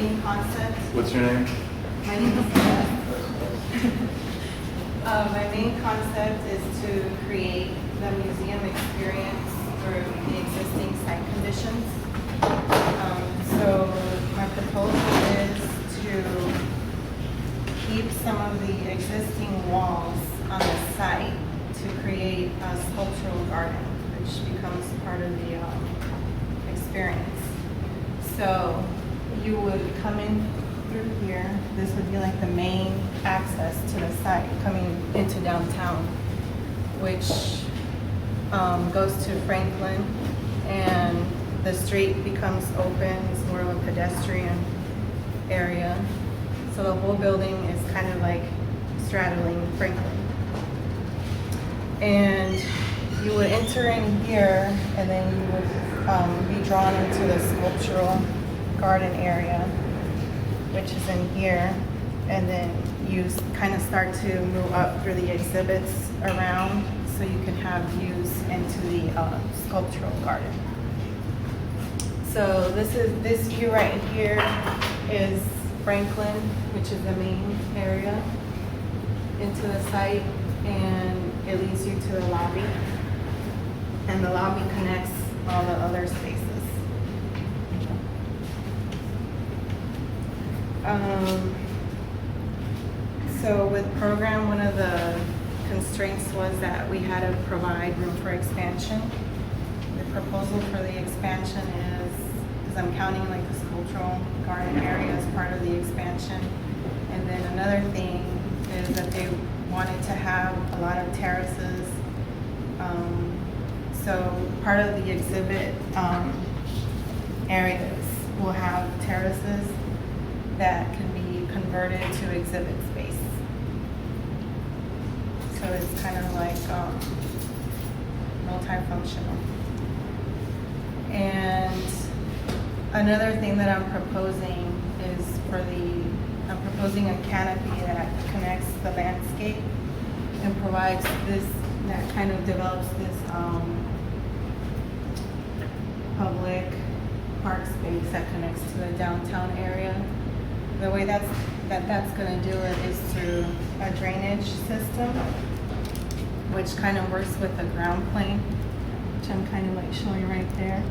main concept. What's your name? My name is Beth. My main concept is to create the museum experience through the existing site conditions. So my proposal is to keep some of the existing walls on the site to create a sculptural garden, which becomes part of the experience. So you would come in through here. This would be like the main access to the site coming into downtown, which goes to Franklin, and the street becomes open. It's more of a pedestrian area. So the whole building is kind of like straddling Franklin. And you would enter in here, and then you would be drawn into the sculptural garden area, which is in here. And then you kind of start to move up through the exhibits around so you can have views into the sculptural garden. So this view right here is Franklin, which is the main area into the site, and it leads you to the lobby. And the lobby connects all the other spaces. So with program, one of the constraints was that we had to provide room for expansion. The proposal for the expansion is, because I'm counting like the sculptural garden area as part of the expansion. And then another thing is that they wanted to have a lot of terraces. So part of the exhibit areas will have terraces that can be converted to exhibit space. So it's kind of like multifunctional. And another thing that I'm proposing is I'm proposing a canopy that connects the landscape and provides this, that kind of develops this public park space that connects to the downtown area. The way that's going to do it is through a drainage system, which kind of works with the ground plane, which I'm kind of like showing right there.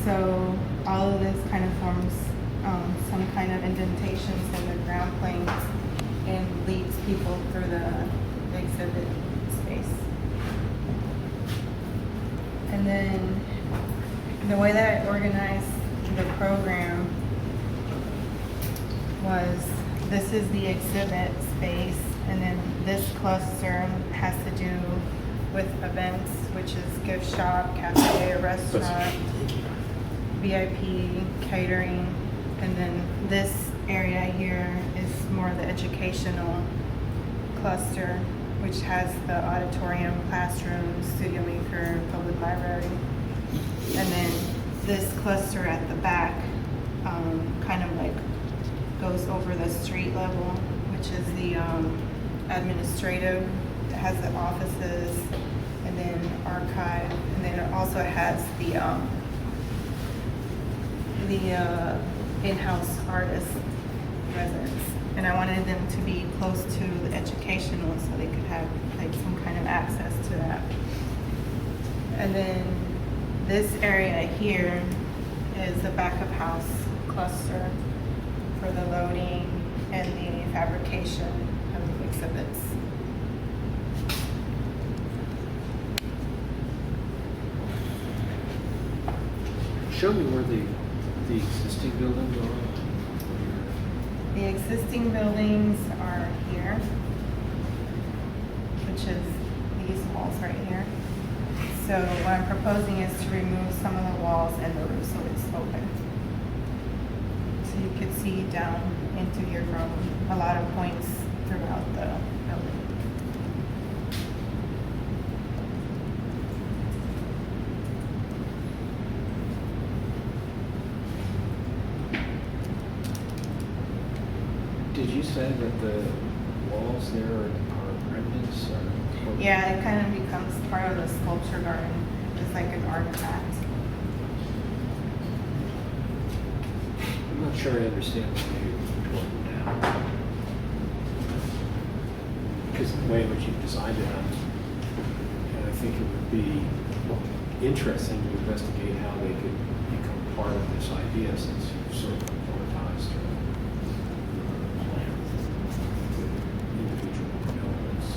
So all of this kind of forms some kind of indentations in the ground planes and leads people through the exhibit space. And then the way that I organized the program was, this is the exhibit space, and then this cluster has to do with events, which is gift shop, cafe, restaurant, VIP, catering, and then this area here is more the educational cluster, which has the auditorium, classroom, studio maker, public library. And then this cluster at the back kind of like goes over the street level, which is the administrative. It has the offices, and then archive, and then it also has the in-house artist residence. And I wanted them to be close to the educational so they could have like some kind of access to that. And then this area here is the back of house cluster for the loading and the fabrication of the exhibits. Show me where the existing buildings are. The existing buildings are here, which is these walls right here. So what I'm proposing is to remove some of the walls and the roof so it's open. So you could see down into here from a lot of points throughout the building. Did you say that the walls there are remnants? Or Yeah, it kind of becomes part of the sculpture garden. It's like an artifact. I'm not sure I understand what you tore down. Because the way in which you've designed it, and I think it would be interesting to investigate how they could become part of this idea since you've sort of prioritized plan with individual elements.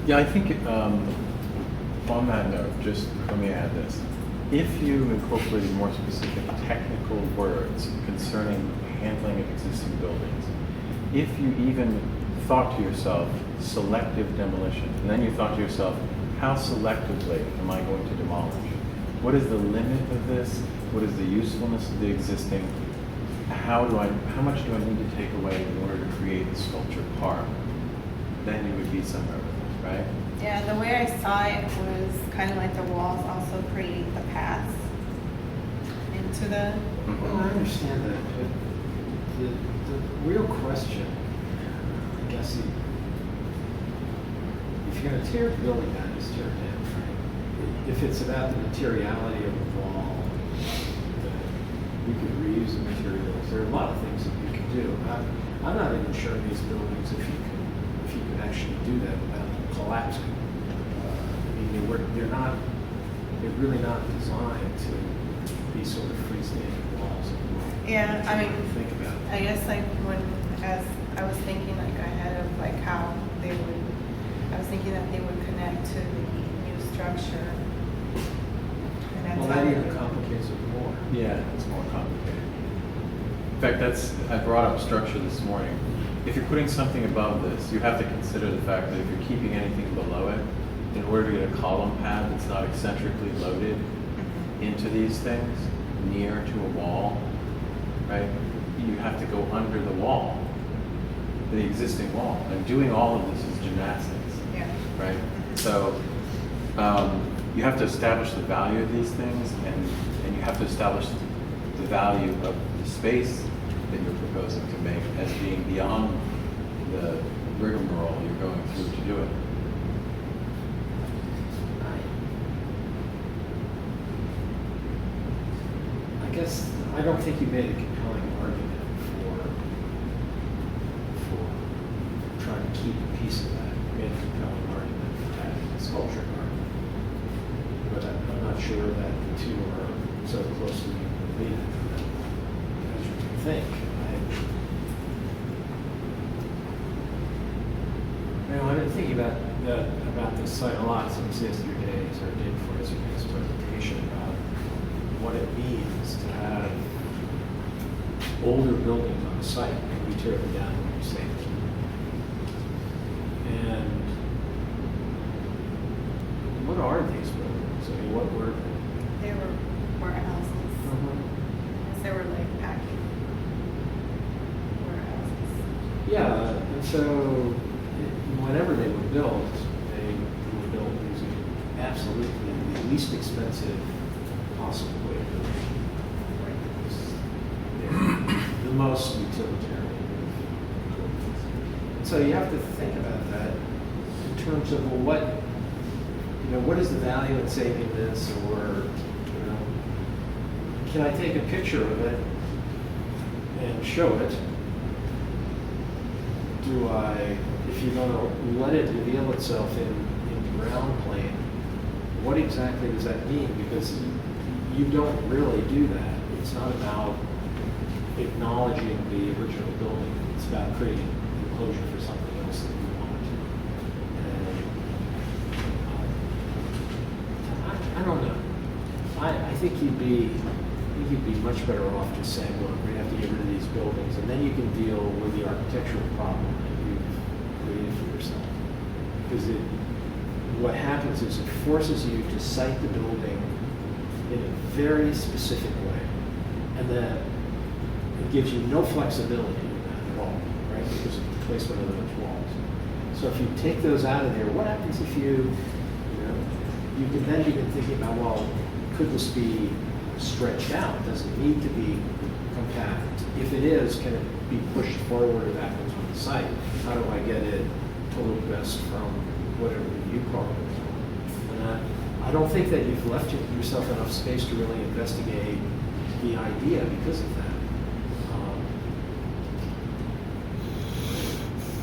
Yeah, I think on that note, just let me add this. If you incorporated more specific technical words concerning handling of existing buildings, if you even thought to yourself, selective demolition, and then you thought to yourself, how selectively am I going to demolish? What is the limit of this? What is the usefulness of the existing? How much do I need to take away in order to create the sculpture park? Then you would be somewhere with this, right? Yeah, the way I saw it was kind of like the walls also create the paths into the. Well, I understand that, but the real question, I guess, if you're going to tear the building down, just tear it down, right? If it's about the materiality of the wall, that you could reuse the materials. There are a lot of things that you can do. I'm not even sure in these buildings if you could actually do that without collapsing. I mean, they're really not designed to be sort of freestanding walls. Yeah, I mean, Think about it. I guess like as I was thinking like ahead of like how they would, I was thinking that they would connect to the new structure. And that's Well, how that they even would- complicates it more. Yeah, it's more complicated. In fact, I brought up structure this morning. If you're putting something above this, you have to consider the fact that if you're keeping anything below it, in order to get a column pad that's not eccentrically loaded into these things, near to a wall, right? You have to go under the wall, the existing wall. And doing all of this is gymnastics, Yeah. right? So you have to establish the value of these things, and you have to establish the value of the space that you're proposing to make as being beyond the rigmarole you're going through to do it. I guess I don't think you made a compelling argument for trying to keep a piece of that. You made a compelling argument for adding a sculpture garden. But I'm not sure that the two are so closely related as you think. I've been thinking about this site a lot since yesterday, as I did for yesterday's presentation, about what it means to have older buildings on the site and we tear them down when we save them. And what are these buildings? I mean, what were they? They were warehouses. They were like packing warehouses. Yeah, and so whenever they were built, they were built using absolutely the least expensive possible way to build it. They're the most utilitarian. So you have to think about that in terms of, well, what is the value in saving this, or can I take a picture of it and show it? Do I, if you're going to let it reveal itself in ground plane, what exactly does that mean? Because you don't really do that. It's not about acknowledging the original building. It's about creating enclosure for something else that you want. And I don't know. I think you'd be much better off just saying, look, we have to get rid of these buildings, and then you can deal with the architectural problem that you've created for yourself. Because what happens is it forces you to site the building in a very specific way, and then it gives you no flexibility in that at all, right? Because of the placement of those walls. So if you take those out of there, what happens if you can then begin thinking about, well, could this be stretched out? Does it need to be compact? If it is, can it be pushed forward or backwards on the site? How do I get it to look best from whatever you call it? And I don't think that you've left yourself enough space to really investigate the idea because of that.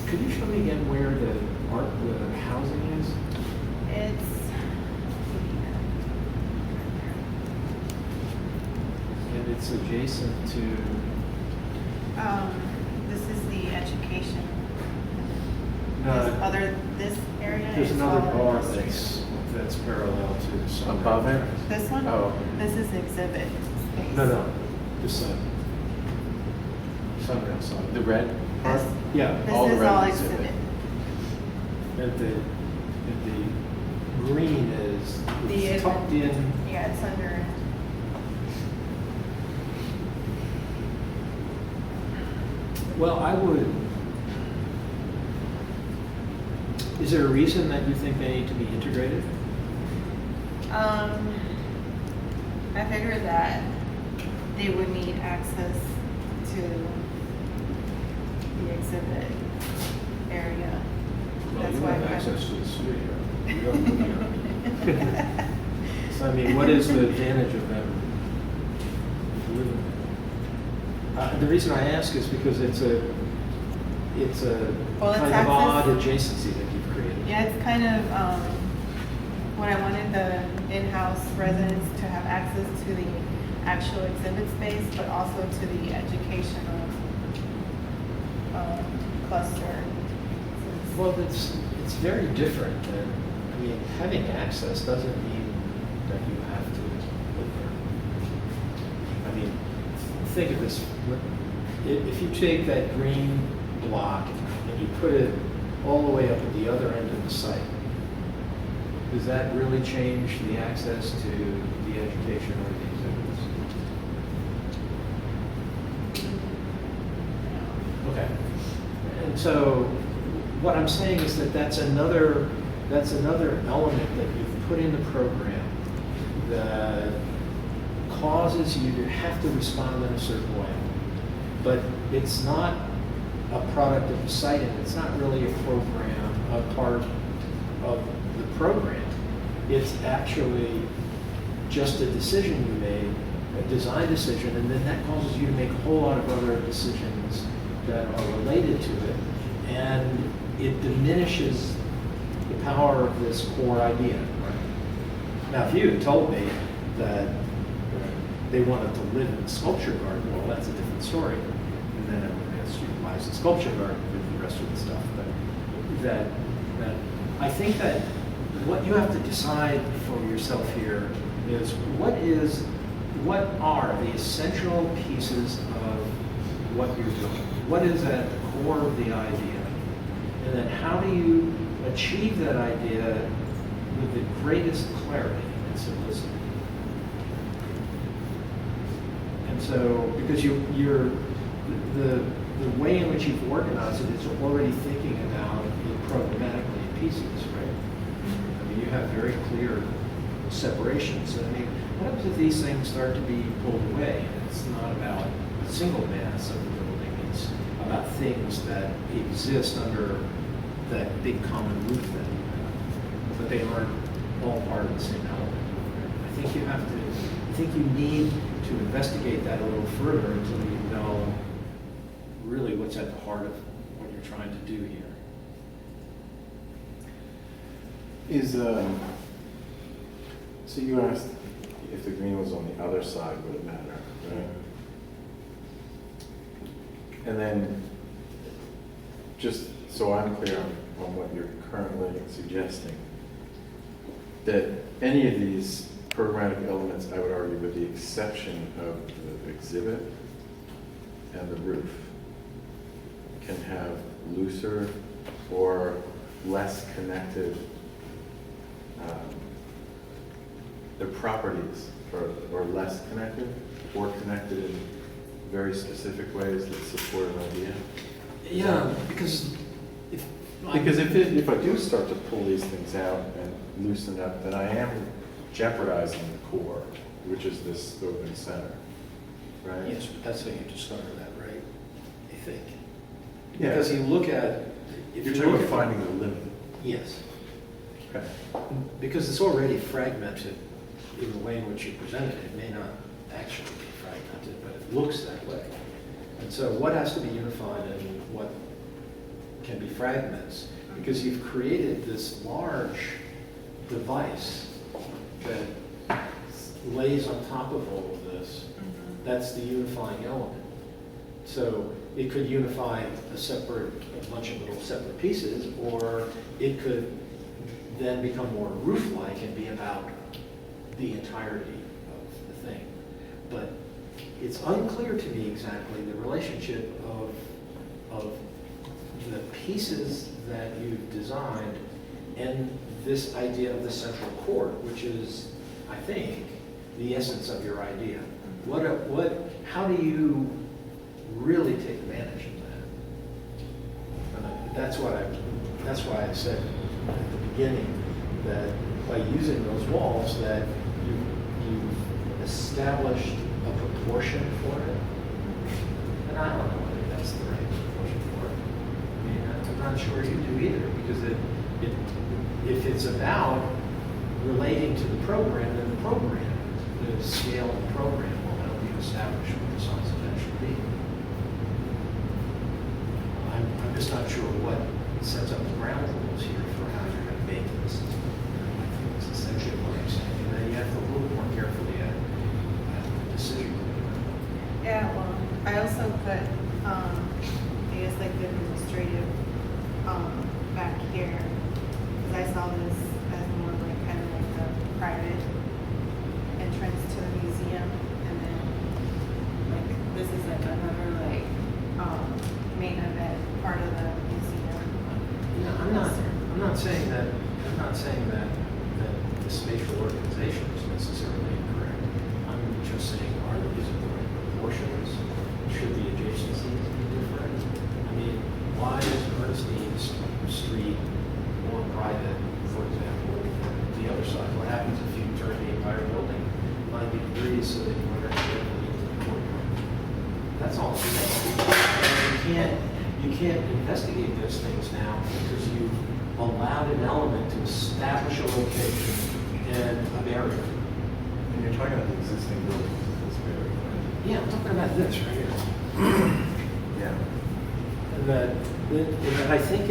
Could you show me again where the housing is? It's And it's adjacent to, this is the education. no, This area. there's is another all bar industry. that's parallel to the sun. Above it? This one? Oh. This is exhibit space. No, this side. Sunrail side. The red part? This, Yeah, all this is red all exhibit. exhibit. and the green is it's tucked in. Yeah, it's under. Well, I would. Is there a reason that you think they need to be integrated? I figured that they would need access to the exhibit area. Well, That's you why have I- access to the studio. You don't live here. So I mean, what is the advantage of them living there? The reason I ask is because it's a Well, it's kind of odd access- adjacency that you've created. Yeah, it's kind of what I wanted the in-house residents to have access to the actual exhibit space, but also to the educational cluster. Well, it's very different than, I mean, having access doesn't mean that you have to live there. I mean, think of this, if you take that green block and you put it all the way up at the other end of the site, does that really change the access to the education or the exhibits? Okay. And so what I'm saying is that that's another element that you've put in the program that causes you to have to respond in a certain way. But it's not a product of the site, and it's not really a part of the program. It's actually just a decision you made, a design decision, and then that causes you to make a whole lot of other decisions that are related to it. And it diminishes the power of this core idea. Now, if you had told me that they wanted to live in the sculpture garden, well, that's a different story. And then I would have asked you why is the sculpture garden with the rest of the stuff. But that I think that what you have to decide for yourself here is what are the essential pieces of what you're doing? What is at the core of the idea? And then how do you achieve that idea with the greatest clarity and simplicity? And so, because the way in which you've organized it is already thinking about it programmatically in pieces, right? I mean, you have very clear separations. I mean, what happens if these things start to be pulled away? And it's not about a single mass of the building. It's about things that exist under that big common roof that you have, but they aren't all part of the same element. I think you need to investigate that a little further until you know really what's at the heart of what you're trying to do here. So you asked if the green was on the other side, would it matter, right? And then, just so I'm clear on what you're currently suggesting, that any of these programmatic elements, I would argue, with the exception of the exhibit and the roof, can have looser or less connected their properties, or less connected, or connected in very specific ways that support an idea. Yeah, because if I do start to pull these things out and loosen up, then I am jeopardizing the core, which is this open center, right? Yes, but that's how you discover that, right? I think. Yeah. Because you look at, if You're you talking look about at finding the limit. Yes. Okay. Because it's already fragmented in the way in which you presented it. It may not actually be fragmented, but it looks that way. And so what has to be unified and what can be fragments? Because you've created this large device that lays on top of all of this. That's the unifying element. So it could unify a bunch of little separate pieces, or it could then become more roof-like and be about the entirety of the thing. But it's unclear to me exactly the relationship of the pieces that you've designed and this idea of the central court, which is, I think, the essence of your idea. How do you really take advantage of that? That's why I said at the beginning that by using those walls that you've established a proportion for it. And I don't know whether that's the right proportion for it. I mean, I'm not sure you do either, because if it's about relating to the program, then the program, the scale of the program will help you establish what the size of that should be. I'm just not sure what sets up the ground rules here for how you're going to make this. I think it's essentially what I'm saying. And then you have to look more carefully at the decision. Yeah, well, I also put, I guess like the administrative, back here, because I saw this as more like kind of like a private entrance to the museum, and then like this is like another like, main event part of the museum. Yeah, I'm not saying that the spatial organization is necessarily incorrect. I'm just saying, is it the right proportions? Should the adjacencies be different? I mean, why is Ernestine Street more private, for example, than the other side? What happens if you turn the entire building 90 degrees so that you understand the courtyard? That's all. You can't investigate those things now because you've allowed an element to establish a location and a barrier. And you're talking about the existing buildings, this barrier, right? Yeah, I'm talking about this right here. Yeah. And that I think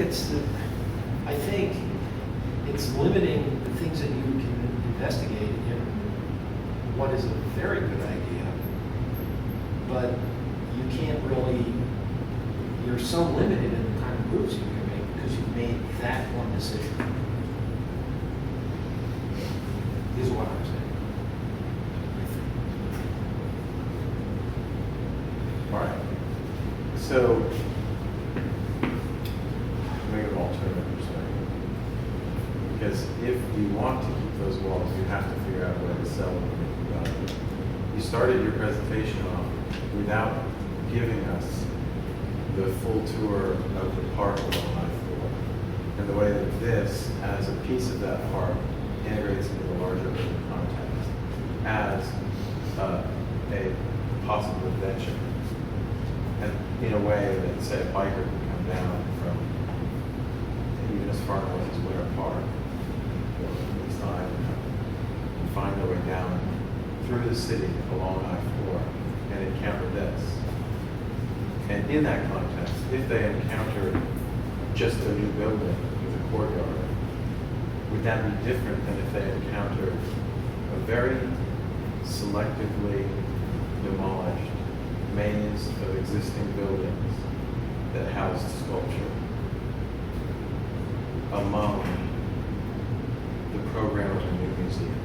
it's limiting the things that you can investigate in what is a very good idea, but you can't really, you're so limited in the kind of moves you can make because you've made that one decision. Is what I'm saying. All right. So, make an alternative perspective. Because if you want to keep those walls, you have to figure out where to sell them. You started your presentation off without giving us the full tour of the park on the high floor, and the way that this, as a piece of that park, integrates into the larger urban context as a possible adventure, and in a way that, say, a biker can come down from even as far north as Winter Park or East Idaho and find their way down through the city along I-4 and encounter this. And in that context, if they encountered just a new building with a courtyard, would that be different than if they encountered a very selectively demolished maze of existing buildings that housed sculpture among the program of a new museum?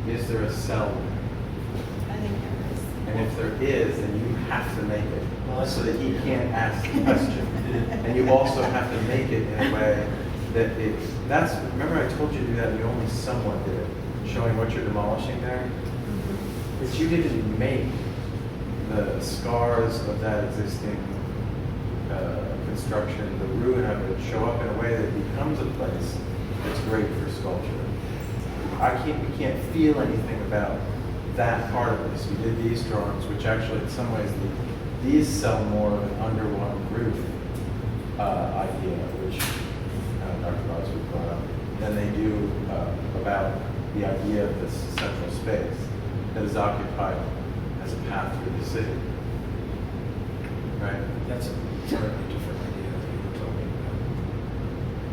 Is there a cell there? I think there is. And if there is, then you have to make it so that he can't ask the question. And you also have to make it in a way that remember I told you to do that, and you only somewhat did it, showing what you're demolishing there? Is you didn't make the scars of that existing construction, the ruin of it, show up in a way that becomes a place that's great for sculpture. We can't feel anything about that part of this. You did these drawings, which actually in some ways, these sell more of an under one roof idea, which Dr. Bosworth brought up, than they do about the idea of this central space that is occupied as a path through the city. Right? That's a entirely different idea that you were talking about.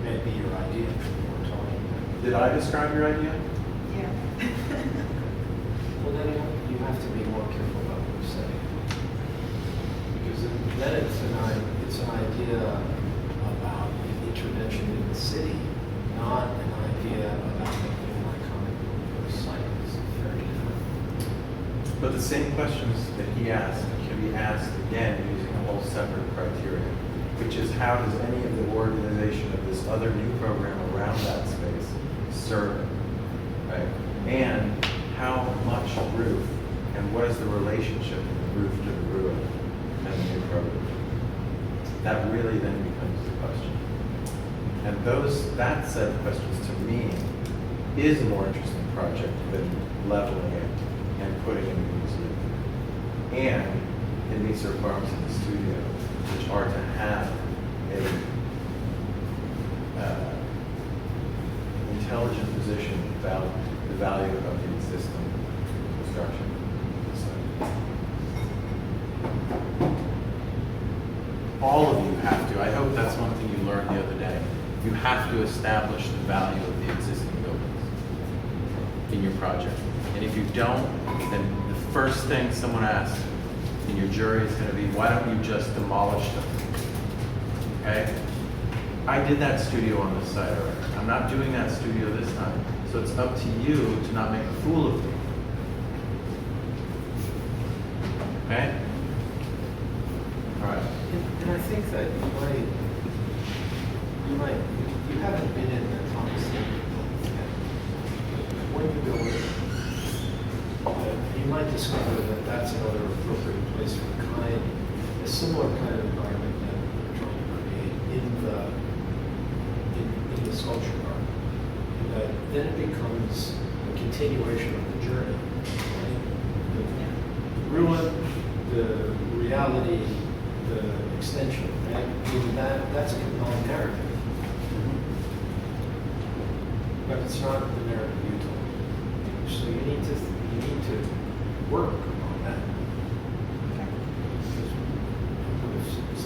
Maybe your idea that you were talking about. Did I describe your idea? Yeah. Well, then you have to be more careful about what you say. Because then it's an idea about an intervention in the city, not an idea about making an iconic site. It's very different. But the same questions that he asked can be asked again using a whole separate criteria, which is how does any of the organization of this other new program around that space serve it, right? And how much roof, and what is the relationship of the roof to the ruin and the new program? That really then becomes the question. And that set of questions to me is a more interesting project than leveling it and putting it in the museum. And it meets the requirements of the studio, which are to have a intelligent position about the value of the existing construction. All of you have to, I hope that's one thing you learned the other day, you have to establish the value of the existing buildings in your project. And if you don't, then the first thing someone asks in your jury is going to be, why don't you just demolish them? Okay? I did that studio on this site already. I'm not doing that studio this time. So it's up to you to not make a fool of me. Okay? All right. And I think that you haven't been in the conversation yet. When you go in, you might discover that that's another appropriate place for a similar kind of environment that we're trying to create in the sculpture garden. And that then it becomes a continuation of the journey. Right? The ruin, the reality, the extension, right? I mean, that's a compelling narrative. But it's not the narrative you told. So you need to work on that. It's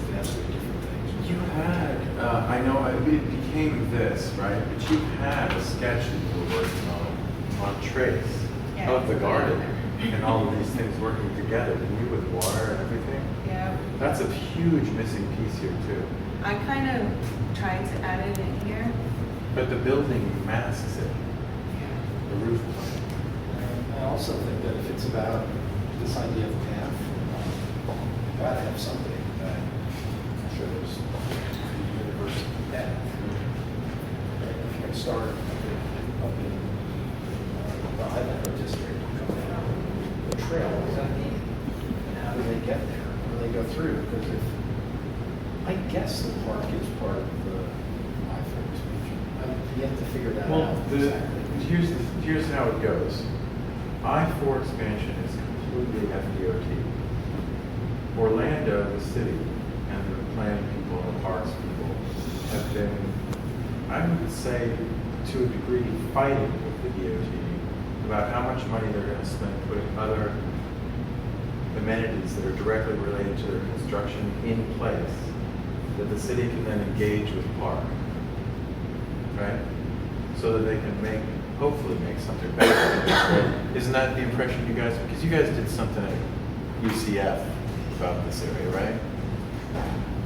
vastly different things. You had, I know it became this, right? But you had a sketch that you were working on trace Yeah. of the garden and all of these things working together, and you with water and everything. Yeah. That's a huge missing piece here too. I kind of tried to add it in here. But the building masks it, the roof line. I also think that if it's about this idea of path, you gotta have something that shows the universal path. Right? If you can start up in the Idaho district, come down the trail, what does that mean? And how do they get there? How do they go through? Because if, I guess the park is part of the I-4 expansion. I've yet to figure that Well, out exactly. here's how it goes. I-4 expansion is completely FDOT. Orlando, the city, and the planning people and the parks people have been, I would say, to a degree, fighting with the DOT about how much money they're going to spend putting other amenities that are directly related to their construction in place that the city can then engage with the park, right? So that they can hopefully make something better. Isn't that the impression you guys, because you guys did something at UCF about this area, right?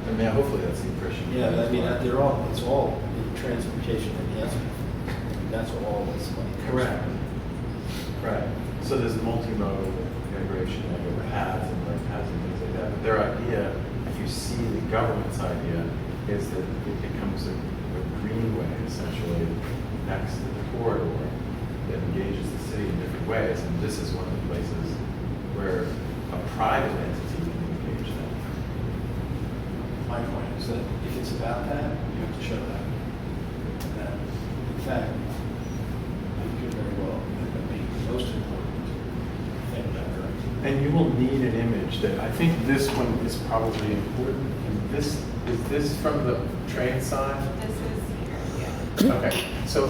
I mean, hopefully that's the impression. you Yeah, guys I mean, want. it's all in transportation enhancement. That's what all this money comes from. Correct. Right. So there's multimodal integration of paths and bike paths and things like that. But their idea, if you see the government's idea, is that it becomes a greenway essentially next to the corridor that engages the city in different ways. And this is one of the places where a private entity can engage them. My point is that if it's about that, you have to show that. And that, in fact, it could very well end up being the most important thing about her. And you will need an image that, I think this one is probably important. And is this from the train side? This is Okay, so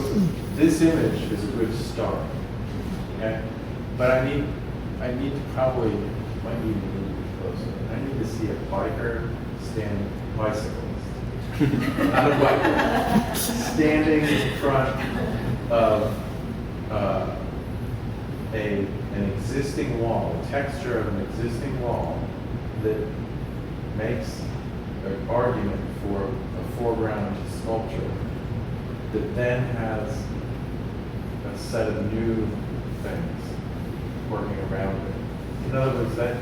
this image is a good start, okay? But I need to probably, might need to move closer. I need to see a bicyclist, not a biker, standing in front of an existing wall, a texture of an existing wall that makes an argument for a foreground sculpture that then has a set of new things working around it. In other words, that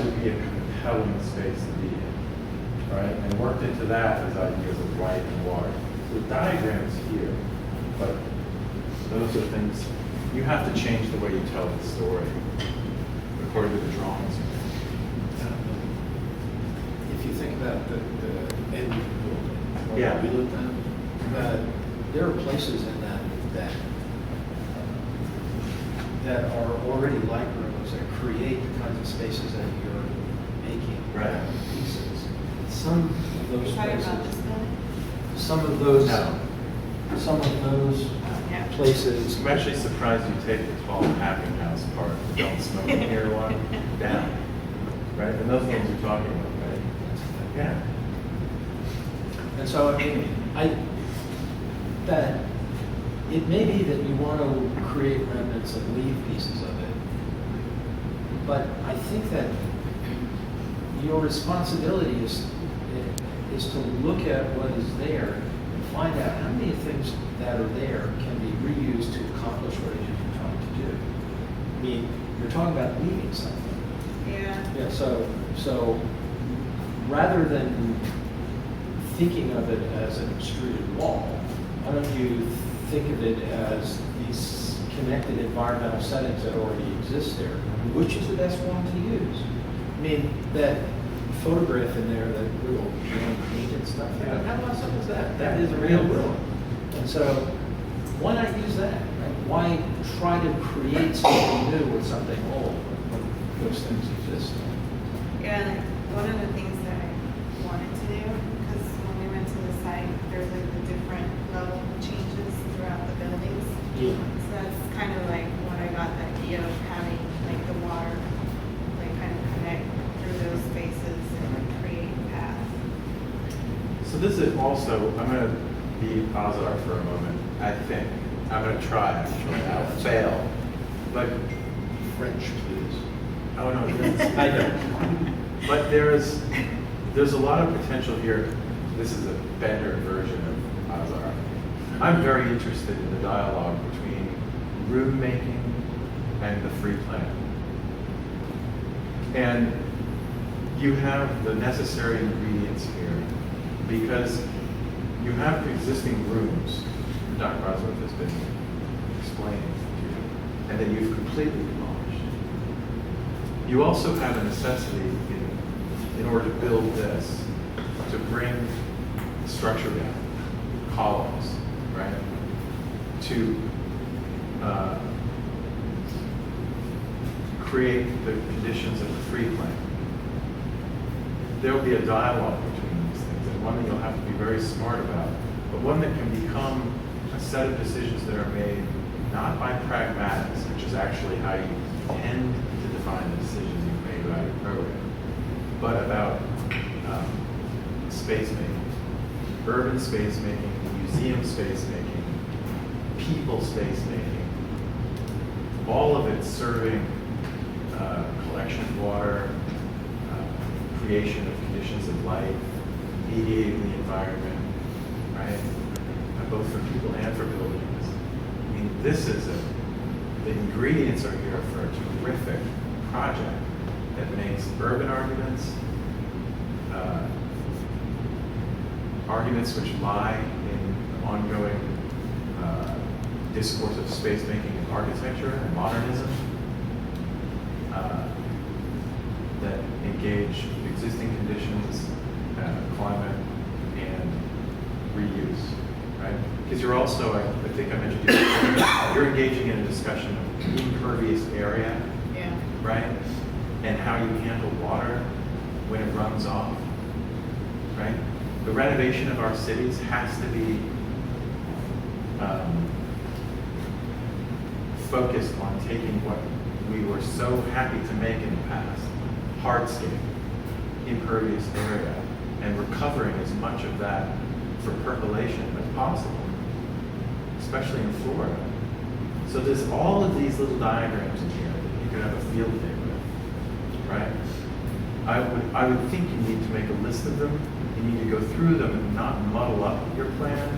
would be a compelling space to be in, right? And worked into that is ideas of light and water. So the diagram's here, but those are things, you have to change the way you tell the story according to the drawings. If you think about the end building, Yeah. we looked at, there are places in that are already light rooms that create the kinds of spaces that you're making Right. pieces. Some of those You're talking places, about this building? some of those, No. some of those Yeah. places. I'm actually surprised you take the tall packing house part, the don't smoke in here one, down. Right? And those ones you're talking about, right? Yeah. And so, I mean, that it may be that you want to create remnants and leave pieces of it, but I think that your responsibility is to look at what is there and find out how many things that are there can be reused to accomplish what it is you're trying to do. I mean, you're talking about leaving something. Yeah. Yeah, so rather than thinking of it as an extruded wall, why don't you think of it as these connected environmental settings that already exist there? Which is the best one to use? I mean, that photograph in there, that little painted stuff, how awesome is that? That is a real ruin. And so, why not use that? Right? Why try to create something new with something old when those things exist? Yeah, like one of the things that I wanted to do, because when we went to the site, there's like the different level changes throughout the buildings. Yeah. So that's kind of like when I got the idea of having like the water, like kind of connect through those spaces and create paths. So this is also, I'm going to be Ozark for a moment, I think. I'm going to try, actually. I'll fail. But, French, please. oh no, I don't. But there's a lot of potential here. This is a better version of Ozark. I'm very interested in the dialogue between room making and the free plan. And you have the necessary ingredients here because you have existing rooms, Dr. Bosworth has been explaining to you, and that you've completely demolished. You also have a necessity in order to build this, to bring the structure down, columns, right? To create the conditions of the free plan. There will be a dialogue between these things, and one that you'll have to be very smart about, but one that can become a set of decisions that are made not by pragmatics, which is actually how you tend to define the decisions you've made about your program, but about space making, urban space making, museum space making, people space making, all of it serving collection of water, creation of conditions of life, mediating the environment, right? Both for people and for buildings. I mean, this is the ingredients are here for a terrific project that makes urban arguments, arguments which lie in ongoing discourse of space making and architecture and modernism, that engage existing conditions, climate, and reuse, right? Because you're also, I think I mentioned to you, you're engaging in a discussion of impervious area, Yeah. right? And how you handle water when it runs off, right? The renovation of our cities has to be focused on taking what we were so happy to make in the past, hardscape, impervious area, and recovering as much of that for percolation as possible, especially in Florida. So there's all of these little diagrams in here that you could have a field day with, right? I would think you need to make a list of them. You need to go through them and not muddle up your plan,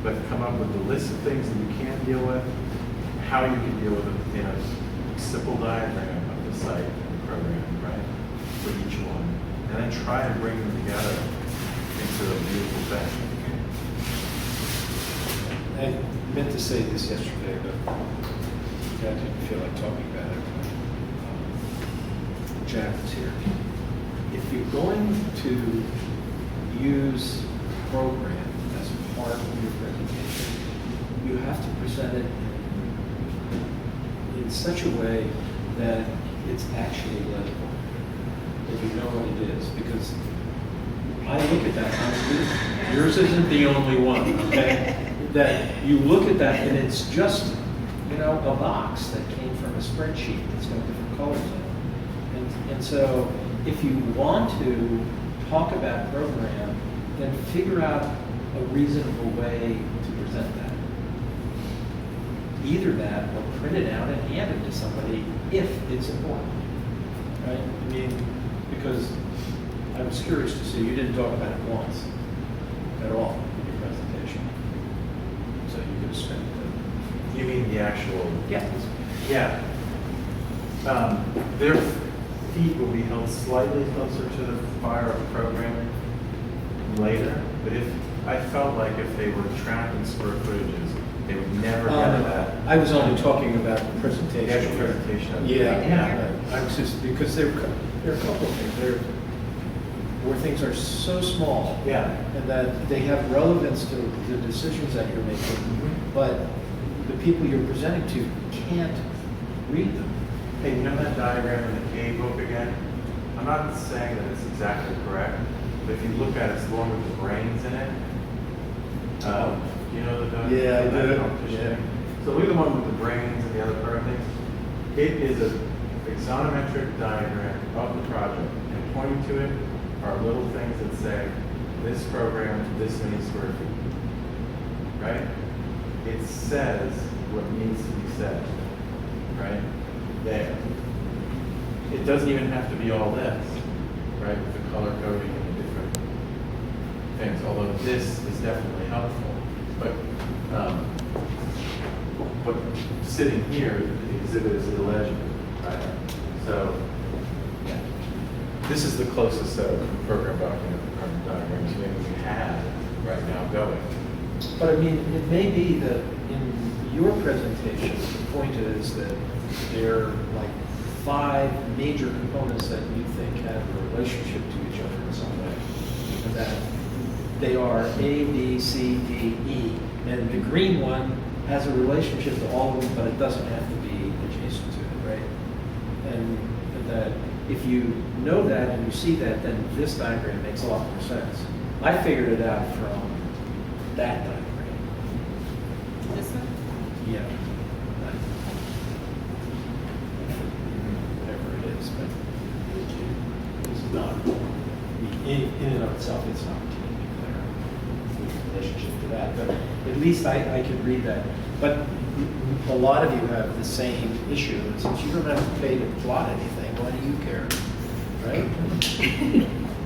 but come up with a list of things that you can deal with, how you can deal with them in a simple diagram of the site and the program, right? For each one. And then try to bring them together into a beautiful thing. I meant to say this yesterday, but I didn't feel like talking about it. Jack is here. If you're going to use program as part of your presentation, you have to present it in such a way that it's actually legible, that you know what it is. Because I look at that, and yours isn't the only one, okay? That you look at that and it's just, you know, a box that came from a spreadsheet that's got different colors in it. And so if you want to talk about program, then figure out a reasonable way to present that. Either that or print it out and hand it to somebody if it's important, right? I mean, because I was curious to see, you didn't talk about it once at all in your presentation. So you could have spent it. You mean the actual? Yeah. Yeah. Their feet will be held slightly closer to the fire of programming later, but I felt like if they were tracking square footages, they would never get that. I was only talking about the presentation. The actual presentation of it. Yeah. I was just, because there are a couple of things where things are so small. Yeah. And that they have relevance to the decisions that you're making, but the people you're presenting to can't read them. Hey, you know that diagram in the K book again? I'm not saying that it's exactly correct, but if you look at it, it's the one with the brains in it. You know the diagram? Yeah, I do. Yeah. So look at the one with the brains and the other part of things. It is a axonometric diagram of the project, and pointing to it are little things that say, this program, this many square feet, right? It says what needs to be said, right? There. It doesn't even have to be all this, right? With the color coding and the different things, although this is definitely helpful. But sitting here, the exhibit is illegible, right? So, yeah. This is the closest set of program document diagrams we have right now going. But I mean, it may be that in your presentation, the point is that there are like 5 major components that you think have a relationship to each other in some way. And that they are A, B, C, D, E. And the green one has a relationship to all of them, but it doesn't have to be adjacent to it, right? And that if you know that and you see that, then this diagram makes a lot more sense. I figured it out from that diagram. This one? Yeah. Whatever it is, but it's not, in and of itself, it's not technically clear with relationship to that, but at least I could read that. But a lot of you have the same issue, and since you don't have to pay to plot anything, why do you care, right?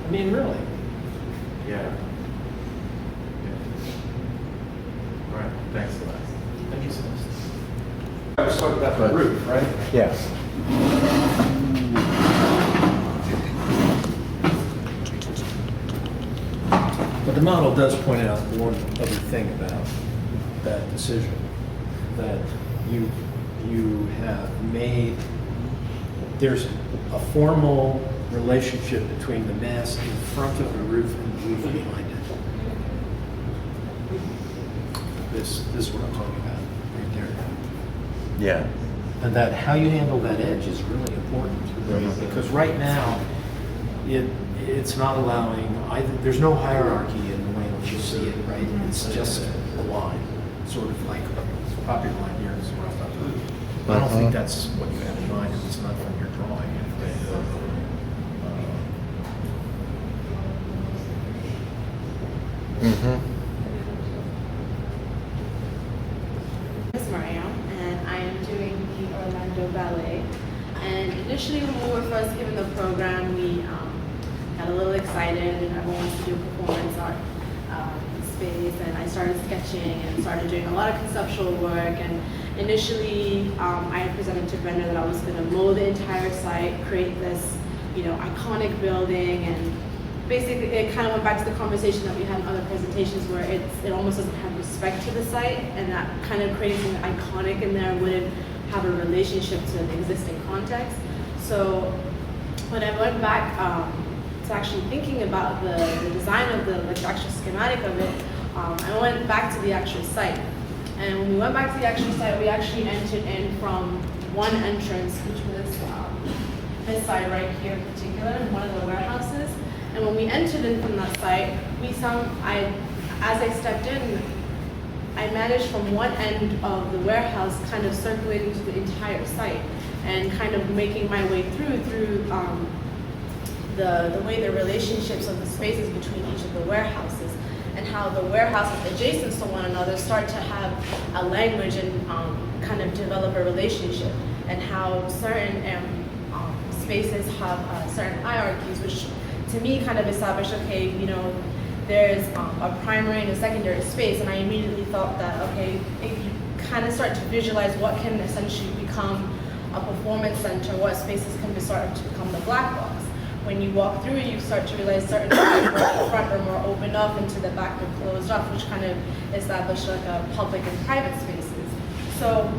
I mean, really. Yeah. All right, thanks, Celeste. Thank you so much. I was talking about the roof, right? Yes. But the model does point out one other thing about that decision, that you have made, there's a formal relationship between the mass in front of the roof and the roof behind it. This is what I'm talking about, right there. Yeah. And that how you handle that edge is really important, right? Because right now, it's not allowing either. There's no hierarchy in the way that you see it, right? It's just a line. sort of like property line here is where I thought. I don't think that's what you have in mind, if it's not from your drawing. And I am doing the Orlando Ballet. And initially when we were first given the program, we got a little excited and everyone wants to do performance art space, and I started sketching and started doing a lot of conceptual work. And initially I had presented to Brenda that I was going to mow the entire site, create this, iconic building, and basically it kind of went back to the conversation that we had in other presentations where it almost doesn't have respect to the site, and that kind of creating something iconic in there wouldn't have a relationship to the existing context. So when I went back to actually thinking about the design of the actual schematic of it, I went back to the actual site. And when we went back to the actual site, we actually entered in from one entrance, which was this side right here in particular, in one of the warehouses. And when we entered in from that site, as I stepped in, I managed from one end of the warehouse kind of circulating to the entire site and kind of making my way through the way the relationships of the spaces between each of the warehouses, and how the warehouses adjacent to one another start to have a language and kind of develop a relationship, and how certain spaces have certain hierarchies, which to me kind of established, okay, there's a primary and a secondary space, and I immediately thought that, okay, if you kind of start to visualize what can essentially become a performance center, what spaces can start to become the black box. When you walk through, you start to realize certain areas where the front are more opened up and to the back are closed off, which kind of established like a public and private spaces. So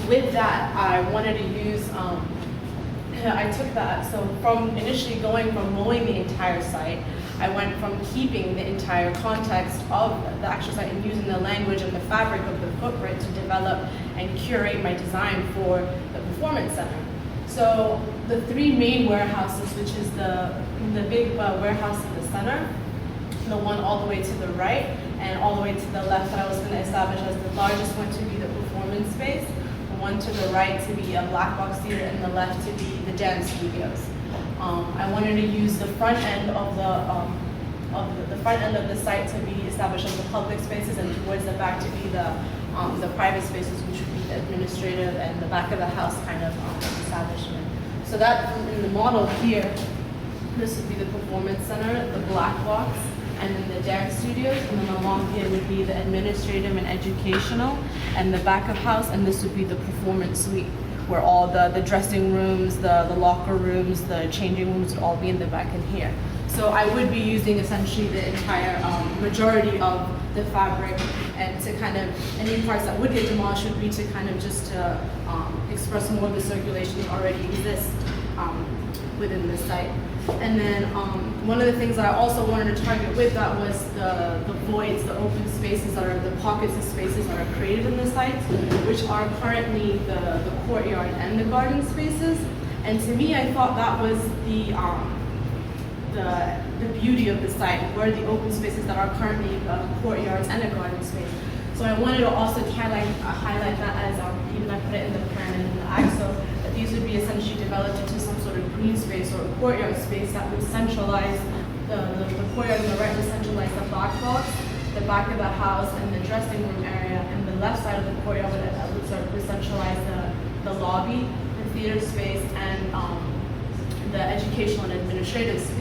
with that, I wanted to use, I took that, so from initially going from mowing the entire site, I went from keeping the entire context of the actual site and using the language and the fabric of the footprint to develop and curate my design for the performance center. So the three main warehouses, which is the big warehouse in the center, the one all the way to the right, and all the way to the left that I was going to establish as the largest one to be the performance space, the one to the right to be a black box theater, and the left to be the dance studios. I wanted to use the front end of the front end of the site to be established as the public spaces, and towards the back to be the private spaces, which would be the administrative and the back of the house kind of establishment. So that in the model here, this would be the performance center, the black box, and then the dance studios, and then along here would be the administrative and educational, and the back of house, and this would be the performance suite, where all the dressing rooms, the locker rooms, the changing rooms would all be in the back in here. So I would be using essentially the entire majority of the fabric, and to kind of, any parts that would get demolished would be to kind of just to express more of the circulation that already exists within the site. And then one of the things that I also wanted to target with that was the voids, the open spaces that are the pockets of spaces that are created in the site, which are currently the courtyard and the garden spaces. And to me, I thought that was the beauty of the site, were the open spaces that are currently courtyards and a garden space. So I wanted to also highlight that as even I put it in the plan and in the axle, that these would be essentially developed into some sort of green space or a courtyard space that would centralize the courtyard on the right would centralize the black box, the back of the house, and the dressing room area, and the left side of the courtyard would centralize the lobby, the theater space, and the educational and administrative space.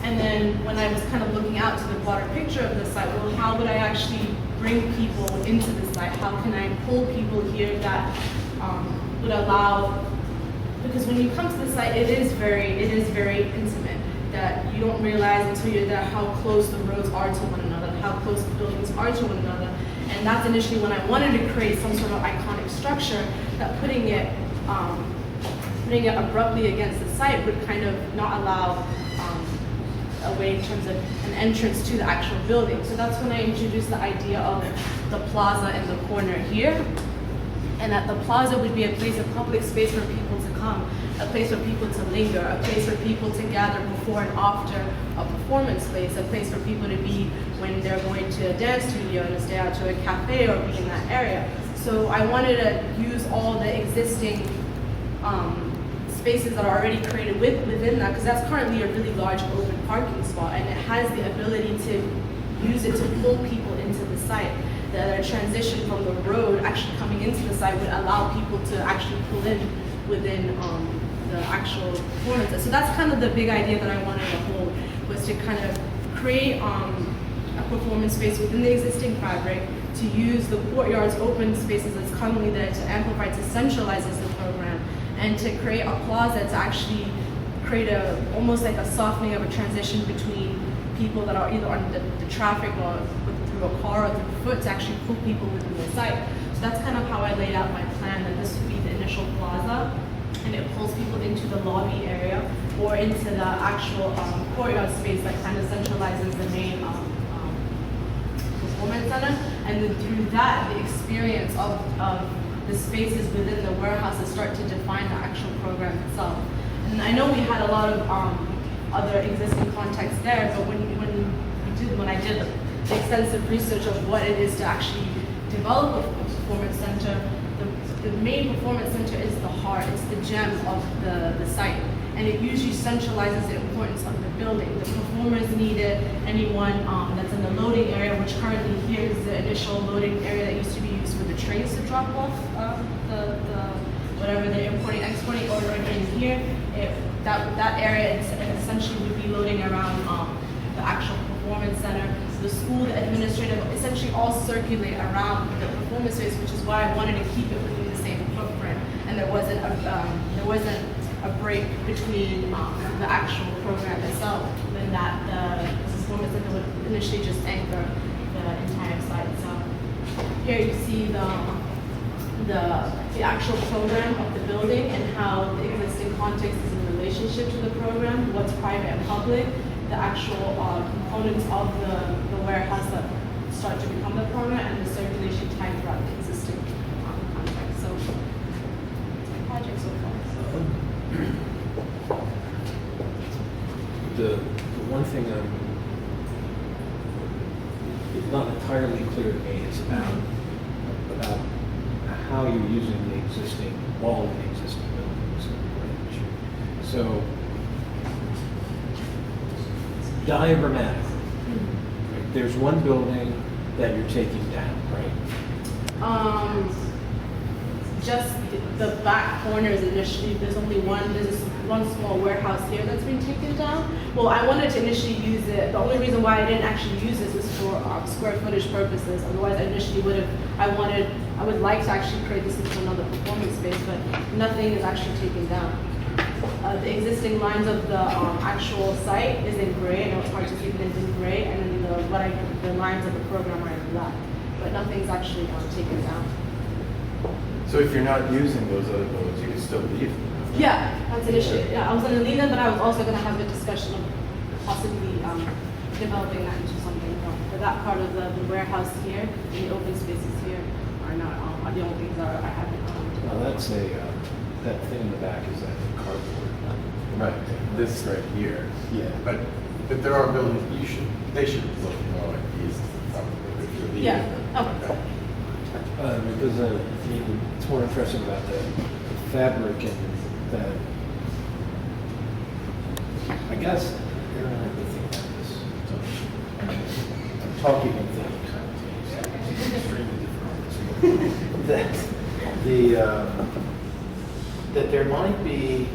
And then when I was kind of looking out to the broader picture of the site, well, how would I actually bring people into the site? How can I pull people here that would allow, because when you come to the site, it is very intimate, that you don't realize until you're there how close the roads are to one another, how close the buildings are to one another. And that's initially when I wanted to create some sort of iconic structure, that putting it abruptly against the site would kind of not allow a way in terms of an entrance to the actual building. So that's when I introduced the idea of the plaza in the corner here. and that the plaza would be a place of public space for people to come, a place for people to linger, a place for people to gather before and after a performance space, a place for people to be when they're going to a dance studio and to stay out to a cafe or be in that area. So I wanted to use all the existing spaces that are already created within that, because that's currently a really large open parking spot, and it has the ability to use it to pull people into the site. The transition from the road actually coming into the site would allow people to actually pull in within the actual performance. So that's kind of the big idea that I wanted to hold, was to kind of create a performance space within the existing fabric, to use the courtyard's open spaces that's currently there to amplify, to centralize as the program, and to create a plaza to actually create almost like a softening of a transition between people that are either on the traffic or through a car or through foot, to actually pull people within the site. So that's kind of how I laid out my plan, that this would be the initial plaza, and it pulls people into the lobby area or into the actual courtyard space that kind of centralizes the main performance center. And then through that, the experience of the spaces within the warehouses start to define the actual program itself. And I know we had a lot of other existing context there, but when I did the extensive research of what it is to actually develop a performance center, the main performance center is the heart, it's the gem of the site. And it usually centralizes the importance of the building. The performers need it, anyone that's in the loading area, which currently here is the initial loading area that used to be used for the trains to drop off whatever they're importing, exporting, or in here, that area essentially would be loading around the actual performance center. The school, the administrative, essentially all circulate around the performance space, which is why I wanted to keep it within the same footprint, and there wasn't a break between the actual program itself, and that the performance center would initially just anchor the entire site. So here you see the actual program of the building and how the existing context is in relationship to the program, what's private and public, the actual components of the warehouse that start to become the program, and the circulation time throughout the existing context. So it's my project so far. The one thing it's not entirely clear to me is about how you're using all of the existing buildings in the range. So, diagrammatically, right, there's one building that you're taking down, right? Just the back corners initially, there's one small warehouse here that's been taken down. Well, I wanted to initially use it. The only reason why I didn't actually use this is for square footage purposes. Otherwise, I initially I would like to actually create this into another performance space, but nothing is actually taken down. The existing lines of the actual site is in gray. I know it's hard to see, but it's in gray, and then the lines of the program are in black. But nothing's actually taken down. So if you're not using those other buildings, you can still leave them? Yeah, that's an issue. Yeah, I was going to leave them, but I was also going to have a discussion of possibly developing that into something more. But that part of the warehouse here and the open spaces here are the only things that I haven't. Now that's that thing in the back is that cardboard. Right, this right here. Yeah. But there are buildings, they should look more like these, probably, if you're leaving Yeah. them. Okay. Because it's more interesting about the fabric and that. I guess I don't know how to think about this. I'm talking and thinking simultaneously. Extremely different. That there might be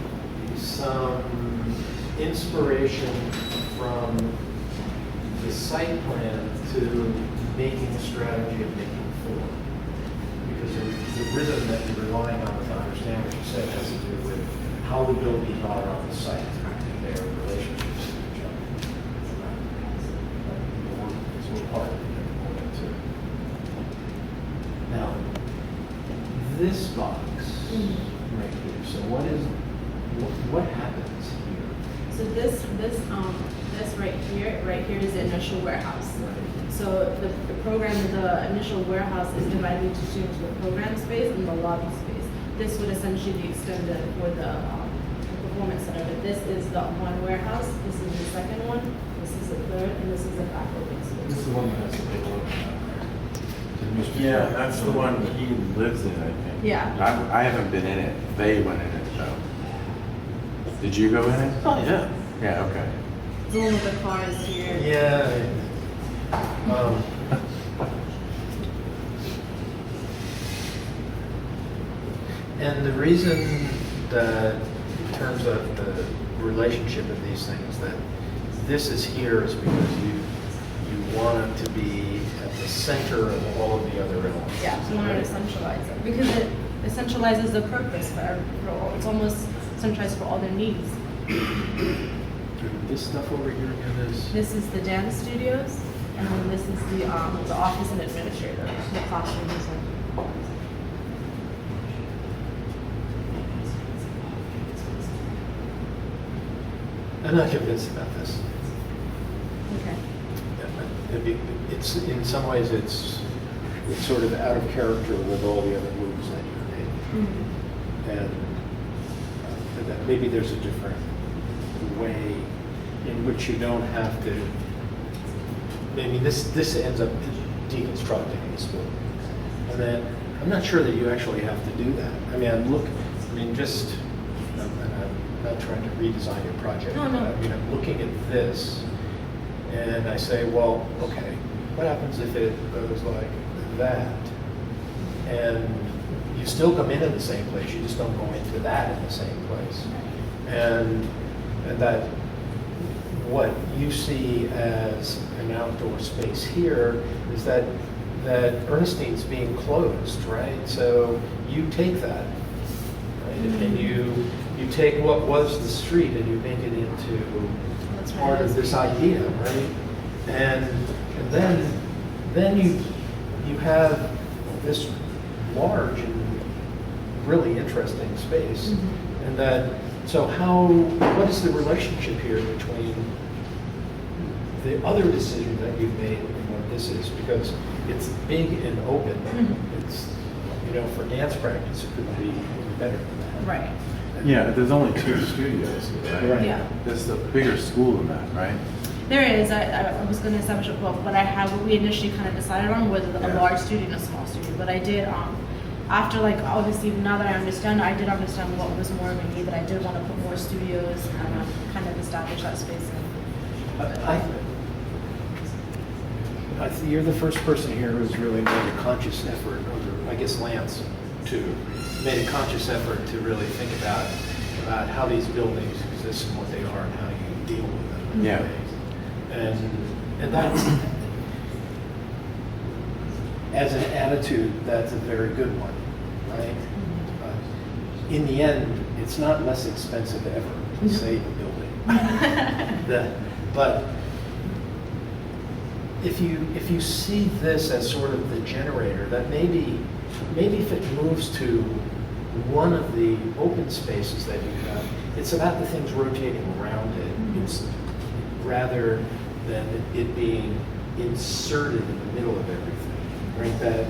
some inspiration from the site plan to making a strategy of making form. Because the rhythm that you're relying on, if I understand what you said, has to do with how the buildings are on the site and their relationships to each other. It's all part of the component too. Now, this box right here, so what happens here? So this right here is the initial warehouse. So the program, the initial warehouse is divided into two, into the program space and the lobby space. This would essentially be extended for the performance center. But this is the one warehouse, this is the second one, this is the third, and this is the back open This space. is the one that has the big logo. Yeah, that's the one he lives in, I think. Yeah. I haven't been in it. They went in it though. Did you go in it? Oh, yeah. Yeah, okay. The one with the cars here. Yeah. And the reason that, in terms of the relationship of these things, that this is here is because you want it to be at the center of all of the other elements. Yeah, we wanted to centralize it because it centralizes the purpose for all. It's almost centralized for all their needs. This stuff over here again is. This is the dance studios, and then this is the office and administrator, the classrooms. I'm not convinced about this. Okay. It's, in some ways, it's sort of out of character with all the other moves that you've made. Mm-hmm. And that maybe there's a different way in which you don't have to, I mean, this ends up deconstructing this building. And then, I'm not sure that you actually have to do that. I mean, I'm not trying to redesign your project. No, no. But I mean, I'm looking at this, and I say, well, okay, what happens if it goes like that? And you still come into the same place, you just don't go into that in the same place. And that what you see as an outdoor space here is that Ernestine's being closed, right? So you take that, right? And you take what was the street and you make it into That's right. part of this idea, right? And then you have this large and really interesting space. Mm-hmm. And that, so what is the relationship here between the other decision that you've made and what this is? Because it's big and open. Mhm. It's, for dance practice, it could be even better than that. Right. Yeah, there's only 2 studios, right? Right. Yeah. There's a bigger school than that, right? There is. I was going to establish a quote, but what we initially kind of decided on was a Yeah. large studio and a small studio. But I did, after obviously now that I understand what was more of a need, that I did want to put more studios and kind of establish that space. I think you're the first person here who's really made a conscious effort, or I guess Lance too, made a conscious effort to really think about how these buildings exist and what they are and how you deal with them. Yeah. And that's, as an attitude, that's a very good one, right? In the end, it's not less expensive ever to save a building. But if you see this as sort of the generator, that maybe if it moves to one of the open spaces that you have, it's about the things rotating around it. It's rather than it being inserted in the middle of everything, right?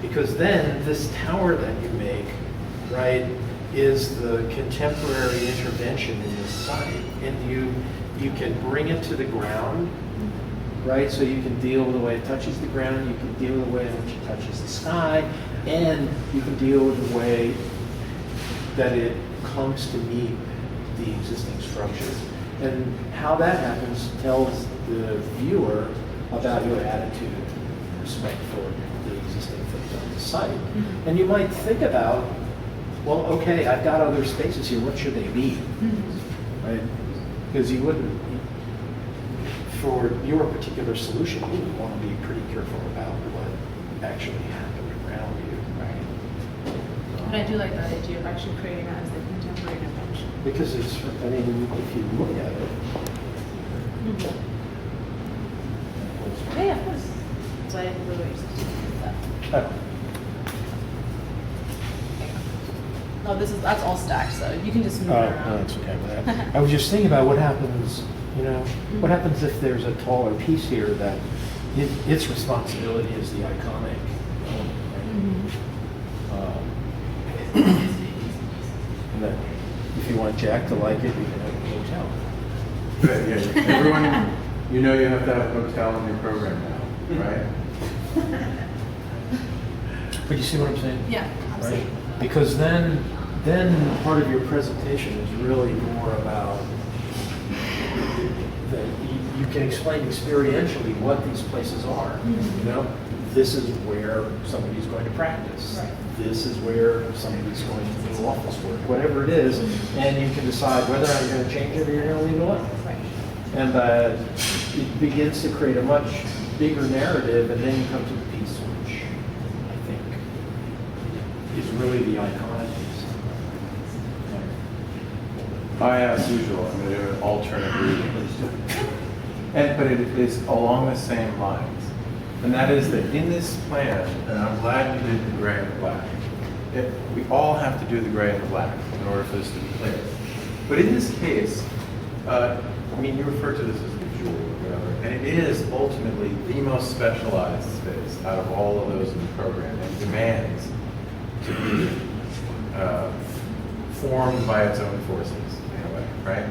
Because then this tower that you make, right, is the contemporary intervention in this site, and you can bring it to the ground, right? So you can deal with the way it touches the ground, you can deal with the way in which it touches the sky, and you can deal with the way that it comes to meet the existing structures. And how that happens tells the viewer about your attitude and respect for the existing things on the site. Mm-hmm. And you might think about, well, okay, I've got other spaces here, what should they be? Mm-hmm. Right? Because you wouldn't, for your particular solution, you would want to be pretty careful about what actually happened around you, right? But I do like that idea of actually creating that as the contemporary intervention. Because it's, I mean, if you look at it, Yeah, of course. So I didn't really that. oh, No, that's all stacked, so you can just move it No, around. that's okay with that. I was just thinking about what happens, you know, what happens if there's a taller piece here that its responsibility is the iconic element, right? And then if you want Jack to like it, you can have a hotel. But, yeah, everyone, you know you have to have a hotel in your program now, right? But you see what I'm saying? Yeah, Right? absolutely. Because then part of your presentation is really more about that you can explain experientially what these places are. You know, this is where somebody's going to practice. Right. This is where somebody's going to do office work, whatever it is, and you can decide whether or not you're going to change it or you're going to leave it alone. Right. And it begins to create a much bigger narrative, and then you come to the piece which I think is really the iconic piece. As usual, I'm going to do an alternate reading. But it is along the same lines. And that is that in this plan, and I'm glad you did the gray and the black, we all have to do the gray and the black in order for this to be clear. But in this case, I mean, you refer to this as the jewel or whatever, and it is ultimately the most specialized space out of all of those in the program, and demands to be formed by its own forces, in a way, right?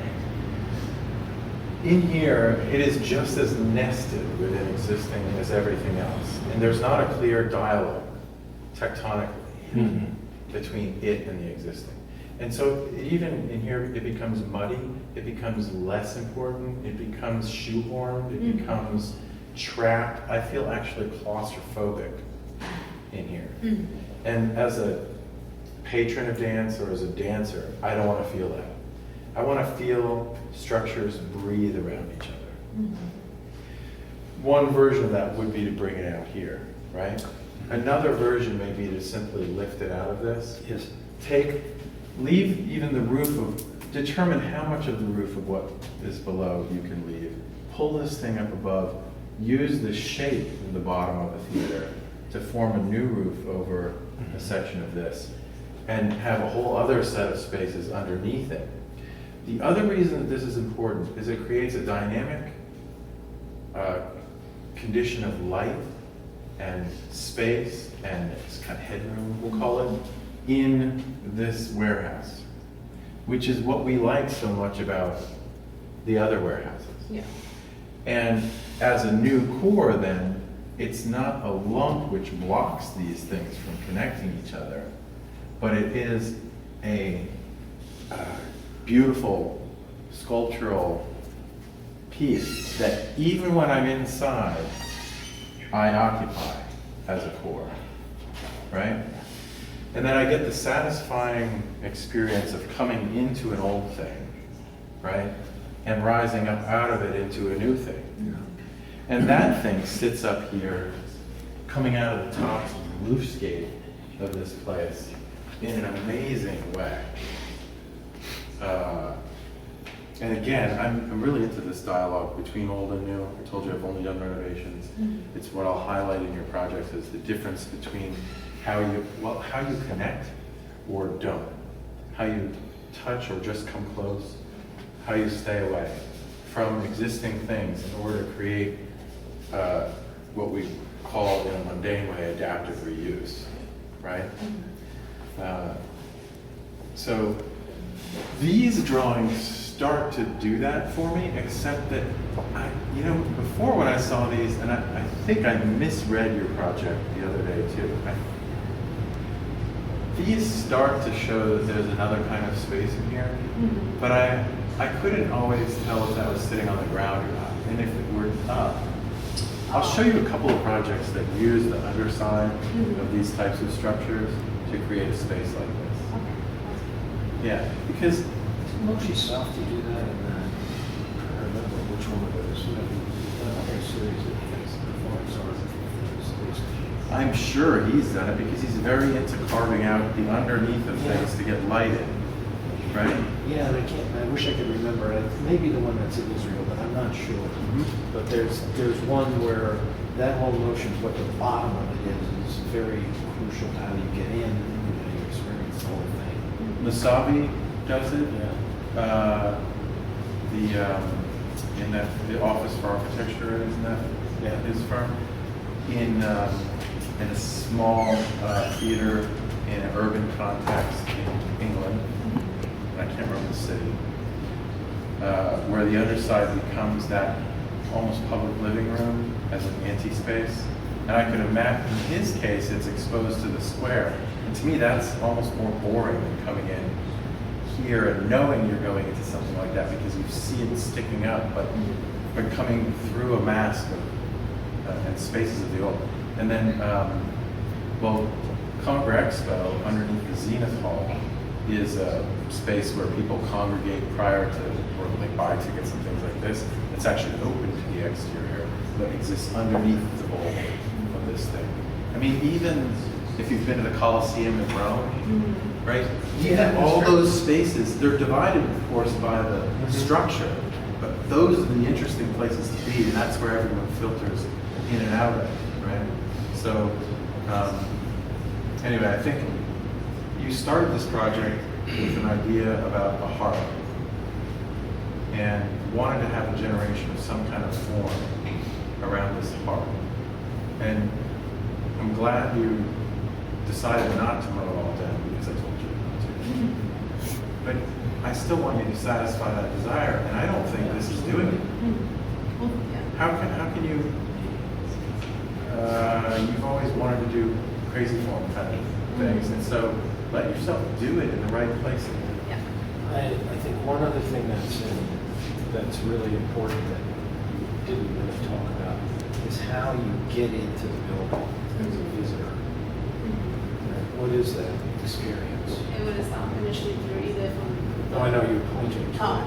In here, it is just as nested within existing as everything else. And there's not a clear dialogue, tectonically, between it and the existing. And so even in here, it becomes muddy, it becomes less important, it becomes shoehorned, it becomes trapped. I feel actually claustrophobic in here. And as a patron of dance or as a dancer, I don't want to feel that. I want to feel structures breathe around each other. One version of that would be to bring it out here, right? Another version may be to simply lift it out of this. Yes. Leave even the roof determine how much of the roof of what is below you can leave. Pull this thing up above. Use the shape of the bottom of the theater to form a new roof over a section of this and have a whole other set of spaces underneath it. The other reason that this is important is it creates a dynamic condition of light and space and kind of headroom, we'll call it, in this warehouse, which is what we like so much about the other warehouses. Yeah. And as a new core then, it's not a lump which blocks these things from connecting each other, but it is a beautiful sculptural piece that even when I'm inside, I occupy as a core, right? And then I get the satisfying experience of coming into an old thing, right? And rising up out of it into a new thing. And that thing sits up here, coming out of the top of the roofscape of this place in an amazing way. And again, I'm really into this dialogue between old and new. I told you I've only done renovations. It's what I'll highlight in your projects is the difference between how you connect or don't, how you touch or just come close, how you stay away from existing things in order to create what we call in a mundane way adaptive reuse, right? So these drawings start to do that for me, except that, before when I saw these, and I think I misread your project the other day too. These start to show that there's another kind of space in here, but I couldn't always tell if that was sitting on the ground or not. And if it were up, I'll show you a couple of projects that use the underside of these types of structures to create a space like this. Yeah, because Moshi Soft to do that, and then I don't remember which one it was. A whole series of things, performance art. I'm sure he's done it because he's very into carving out the underneath of things to get light in, right? Yeah, and I wish I could remember. Maybe the one that's in Israel, but I'm not sure. But there's one where that whole notion of what the bottom of it is very crucial to how you get in and you experience the whole thing. Masabi does it. Yeah. The Office for Architecture, isn't that his firm? In a small theater in an urban context in England, I can't remember the city, where the underside becomes that almost public living room as an anti-space. And I could imagine, in his case, it's exposed to the square. And to me, that's almost more boring than coming in here and knowing you're going into something like that because you see it sticking up, but coming through a mask of, and spaces of the old. And then, Congress Expo underneath the Zenith Hall is a space where people congregate prior to, or they buy tickets and things like this. It's actually open to the exterior, but exists underneath the bowl of this thing. I mean, even if you've been to the Colosseum in Rome, right? Yeah, All that's true. those spaces, they're divided, of course, by the structure, but those are the interesting places to be, and that's where everyone filters in and out of, right? So, anyway, I think you started this project with an idea about a heart and wanted to have a generation of some kind of form around this heart. And I'm glad you decided not to mow it all down because I told you not to. But I still want you to satisfy that desire, and I don't think this is doing it. How can you, you've always wanted to do crazy form kind of things, and so let yourself do it in the right place. I think one other thing that's really important that you didn't really talk about is how you get into the building as a visitor. Right? What is that experience? It was initially through either from. No, I know you're pointing to Oh. it,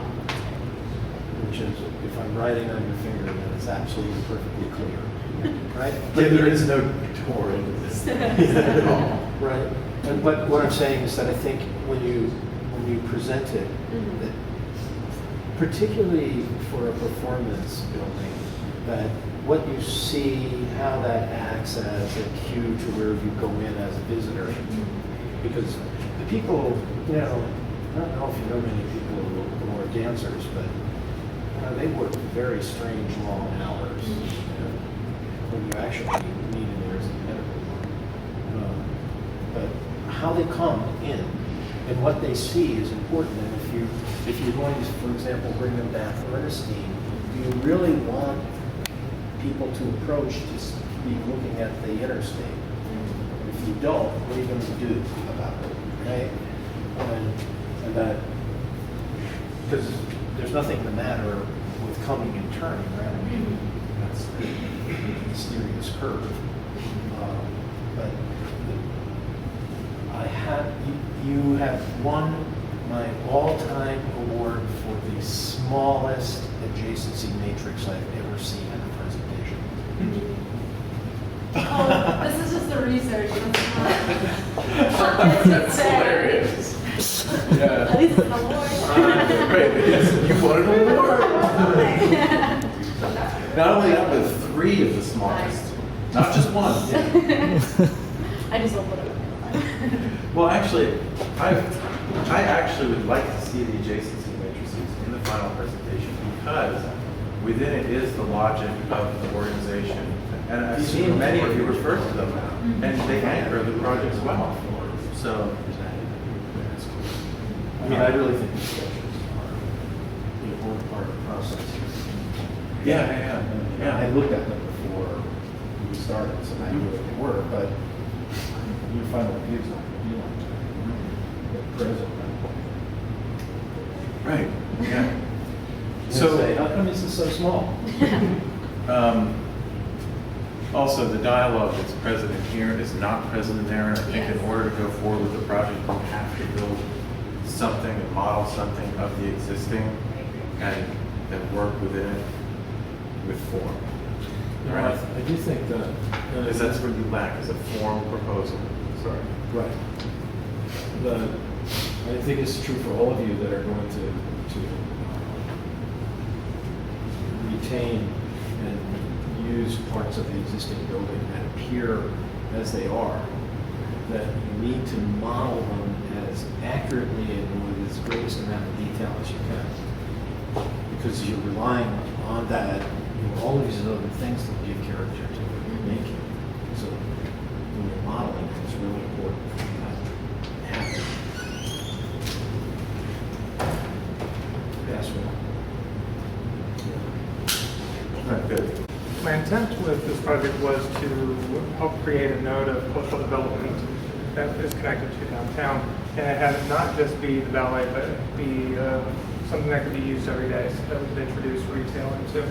which is, if I'm writing on your finger, then it's absolutely perfectly clear, right? Yeah, there is no door into this at all. Right. But what I'm saying is that I think when you present it, that particularly for a performance building, that what you see, how that acts as a cue to where you go in as a visitor. Because the people, I don't know if you know many people who are dancers, but they work very strange long hours when you actually need an ears and medical one. But how they come in and what they see is important. And if you're going to, for example, bring them back from Ernestine, do you really want people to approach to be looking at the interstate? If you don't, what are you going to do about it, right? And that, because there's nothing the matter with coming and turning, right? I mean, that's the mysterious curve. But you have won my all-time award for the smallest adjacency matrix I've ever seen in a presentation. Oh, this is just the research. That's hilarious. Yeah. At least it's an award. Great. You won an award. Not only that, but 3 of the smallest. Not just one. I just don't put it. Well, actually, I actually would like to see the adjacency matrices in the final presentation because within it is the logic of the organization. And I've seen many of you refer to them now, and they anchor the project well. So, I mean, I really think the sketches are the important part of the process. yeah. I looked at them before we started, so I knew what they were, but your final review is not going to be like that. The present. Right. Yeah. So, So, how come this is so small? also, the dialogue that's present in here is not present in there. And I think in order to go forward with the project, you have to build something and model something of the existing and work within it with form. Right. I do think that. Because that's what you lack, is a form proposal. Sorry. Right. I think it's true for all of you that are going to retain and use parts of the existing building that appear as they are, that you need to model them as accurately and with as greatest amount of detail as you can. Because you're relying on that, all of these other things that give character to what you're making. So when you're modeling, it's really important for that to happen. Yes, All right, good. My intent with this project was to help create a node of cultural development that is connected to downtown, and it had not just be the ballet, but be something that could be used every day, so that we could introduce retail into.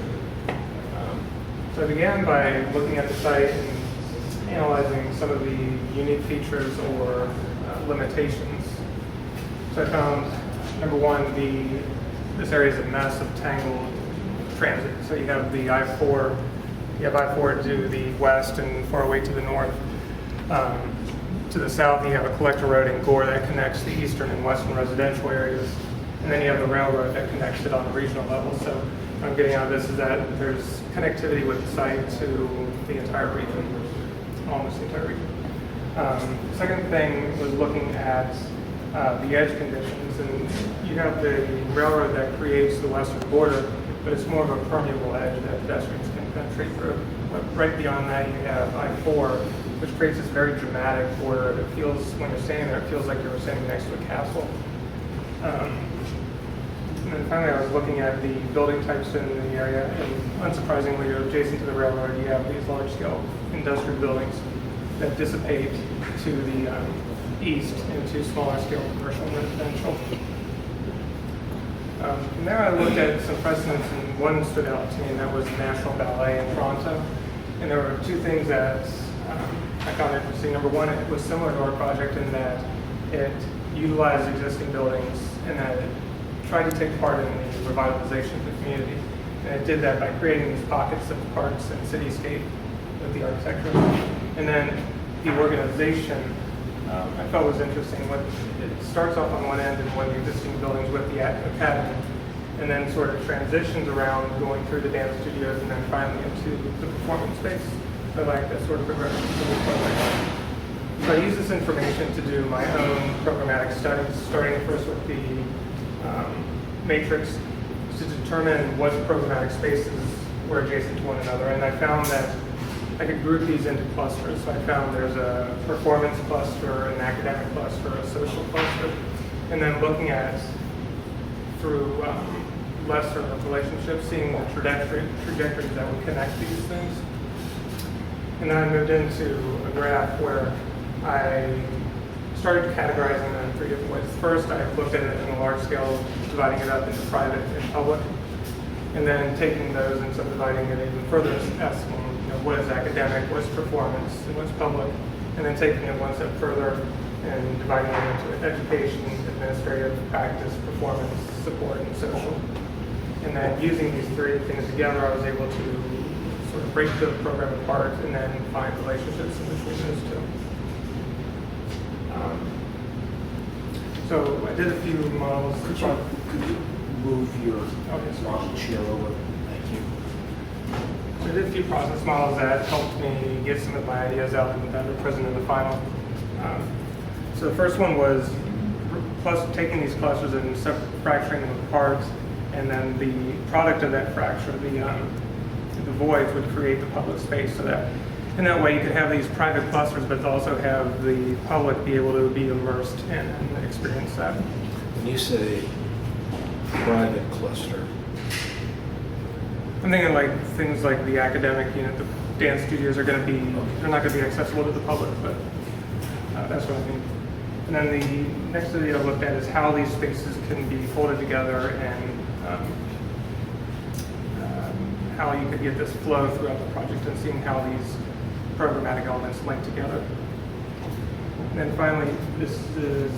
So I began by looking at the site and analyzing some of the unique features or limitations. So I found, number one, this area is a mess of tangled transit. So you have the I-4, you have I-4 to the west and 408 to the north. To the south, you have a collector road in Gore that connects the eastern and western residential areas. And then you have the railroad that connects it on a regional level. So what I'm getting out of this is that there's connectivity with the site to the entire region, almost the entire region. The second thing was looking at the edge conditions. And you have the railroad that creates the western border, but it's more of a permeable edge that pedestrians can penetrate through. But right beyond that, you have I-4, which creates this very dramatic border that feels, when you're standing there, it feels like you're standing next to a castle. And then finally, I was looking at the building types in the area, and unsurprisingly, adjacent to the railroad, you have these large-scale industrial buildings that dissipate to the east into smaller-scale commercial and residential. From there, I looked at some precedents, and one stood out to me, and that was the National Ballet in Toronto. And there were two things that I found interesting. Number one, it was similar to our project in that it utilized existing buildings and that it tried to take part in the revitalization of the community. And it did that by creating these pockets of parks and cityscape with the architecture. And then the organization I felt was interesting. It starts off on one end in one of the existing buildings with the academy, and then sort of transitions around going through the dance studios and then finally into the performance space. I like that sort of progression to the program. So I use this information to do my own programmatic studies, starting first with the matrix to determine what programmatic spaces were adjacent to one another. And I found that I could group these into clusters. So I found there's a performance cluster, an academic cluster, a social cluster, and then looking at through lesser relationships, seeing the trajectories that would connect these things. And then I moved into a graph where I started categorizing them in three different ways. First, I looked at it in a large scale, dividing it up into private and public, and then taking those and subdividing it even further, asking, what is academic, what's performance, and what's public, and then taking it one step further and dividing it into education, administrative, practice, performance, support, and social. And then using these three things together, I was able to sort of break the program apart and then find relationships in between those two. So I did a few models. Could you move your model chair over? Thank you. So I did a few process models that helped me get some of my ideas out that are present in the final. So the first one was taking these clusters and fracturing them apart, and then the product of that fracture, the voids, would create the public space. So that in that way you could have these private clusters, but also have the public be able to be immersed in and experience that. When you say private cluster, I'm thinking like things like the academic unit, the dance studios are going to be, they're not going to be accessible to the public, but that's what I mean. And then the next study I looked at is how these spaces can be folded together and how you could get this flow throughout the project and seeing how these programmatic elements link together. And then finally, this is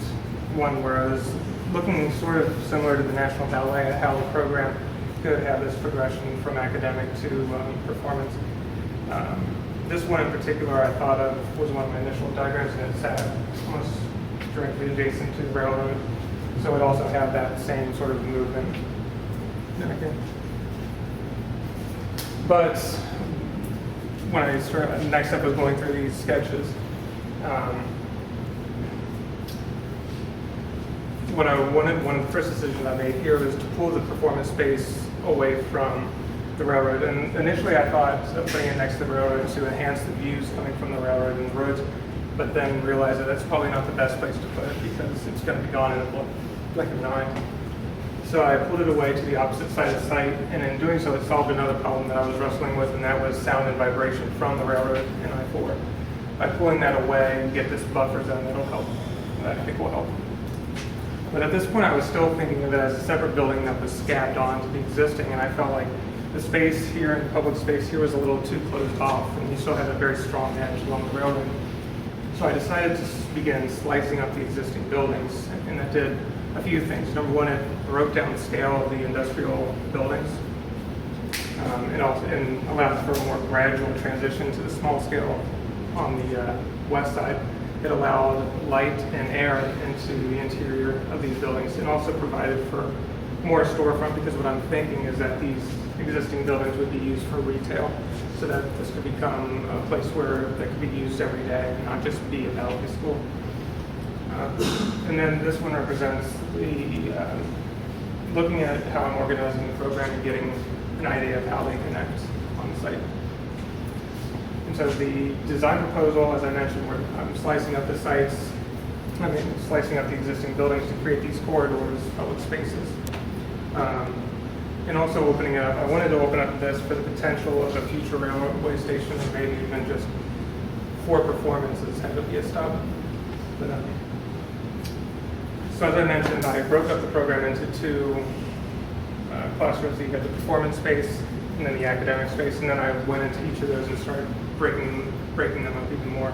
one where I was looking sort of similar to the National Ballet at how the program could have this progression from academic to performance. This one in particular I thought of was one of my initial diagrams, and it sat almost directly adjacent to the railroad. So it also had that same sort of movement. But when I started, next step was going through these sketches. what I wanted, one of the first decisions I made here was to pull the performance space away from the railroad. And initially I thought of putting it next to the railroad to enhance the views coming from the railroad and the roads, but then realized that that's probably not the best place to put it because it's going to be gone in a blink of an eye. So I pulled it away to the opposite side of the site, and in doing so, it solved another problem that I was wrestling with, and that was sound and vibration from the railroad in I-4. By pulling that away and get this buffer zone, that'll help. That I think will help. But at this point, I was still thinking of it as a separate building that was scabbed onto the existing, and I felt like the space here and public space here was a little too closed off, and you still had a very strong edge along the railroad. So I decided to begin slicing up the existing buildings, and that did a few things. Number one, it broke down the scale of the industrial buildings. It also allowed for a more gradual transition to the small scale on the west side. It allowed light and air into the interior of these buildings, and also provided for more storefront, because what I'm thinking is that these existing buildings would be used for retail, so that this could become a place where that could be used every day, not just be a Ballet school. And then this one represents the looking at how I'm organizing the program and getting an idea of how they connect on the site. And so the design proposal, as I mentioned, where I'm slicing up the sites, slicing up the existing buildings to create these corridors, public spaces. And also opening it up. I wanted to open up this for the potential of a future railway station, or maybe even just for performances have it be a stop. But, so as I mentioned, I broke up the program into two classrooms. You got the performance space and then the academic space, and then I went into each of those and started breaking them up even more.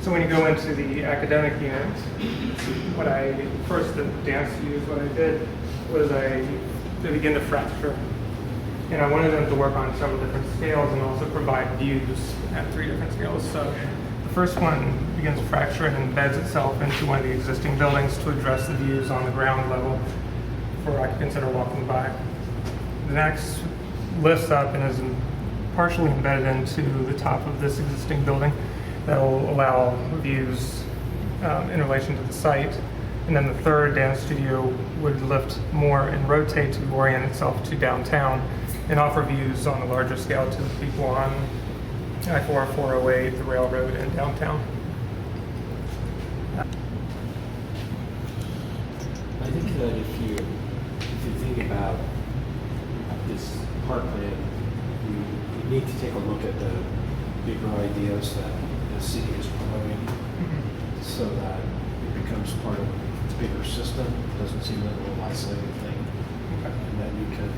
So when you go into the academic unit, the dance views, what I did was they begin to fracture. And I wanted them to work on several different scales and also provide views at 3 different scales. So the first one begins to fracture and embeds itself into one of the existing buildings to address the views on the ground level for occupants that are walking by. The next lifts up and is partially embedded into the top of this existing building that will allow views in relation to the site. And then the third dance studio would lift more and rotate to orient itself to downtown and offer views on a larger scale to the people on I-4, 408, the railroad, and downtown. I think that if you think about this parkland, you need to take a look at the bigger ideas that the city is promoting, so that it becomes part of a bigger system. It doesn't seem like a little isolated thing, and that you can,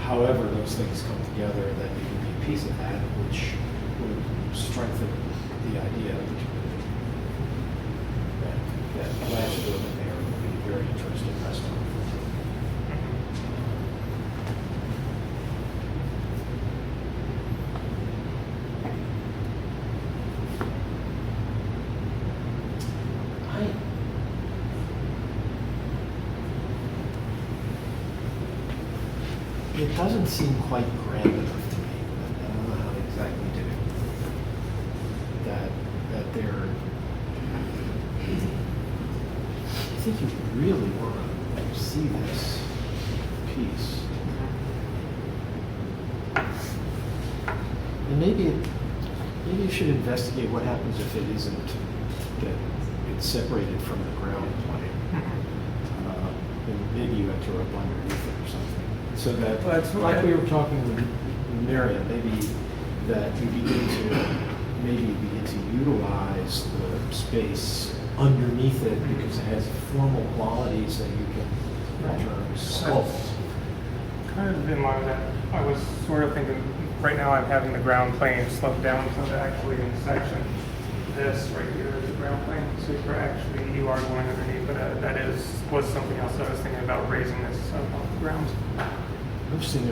however those things come together, that you can be a piece of that, which would strengthen the idea of the community. That last building there would be a very interesting restaurant. It doesn't seem quite grand enough to me. I don't know how to exactly do it. That they're. I think you really want to see this piece, and maybe you should investigate what happens if it isn't, that it's separated from the ground plane, and maybe you enter up underneath it or something. So that, like we were talking with Marion, maybe that you begin to utilize the space underneath it because it has formal qualities that you can sculpt. Kind of in mind that I was sort of thinking, right now I'm having the ground plane sloped down so that actually in section this right here is the ground plane. So you are going underneath, but was something else that I was thinking about, raising this up off the ground. I'm seeing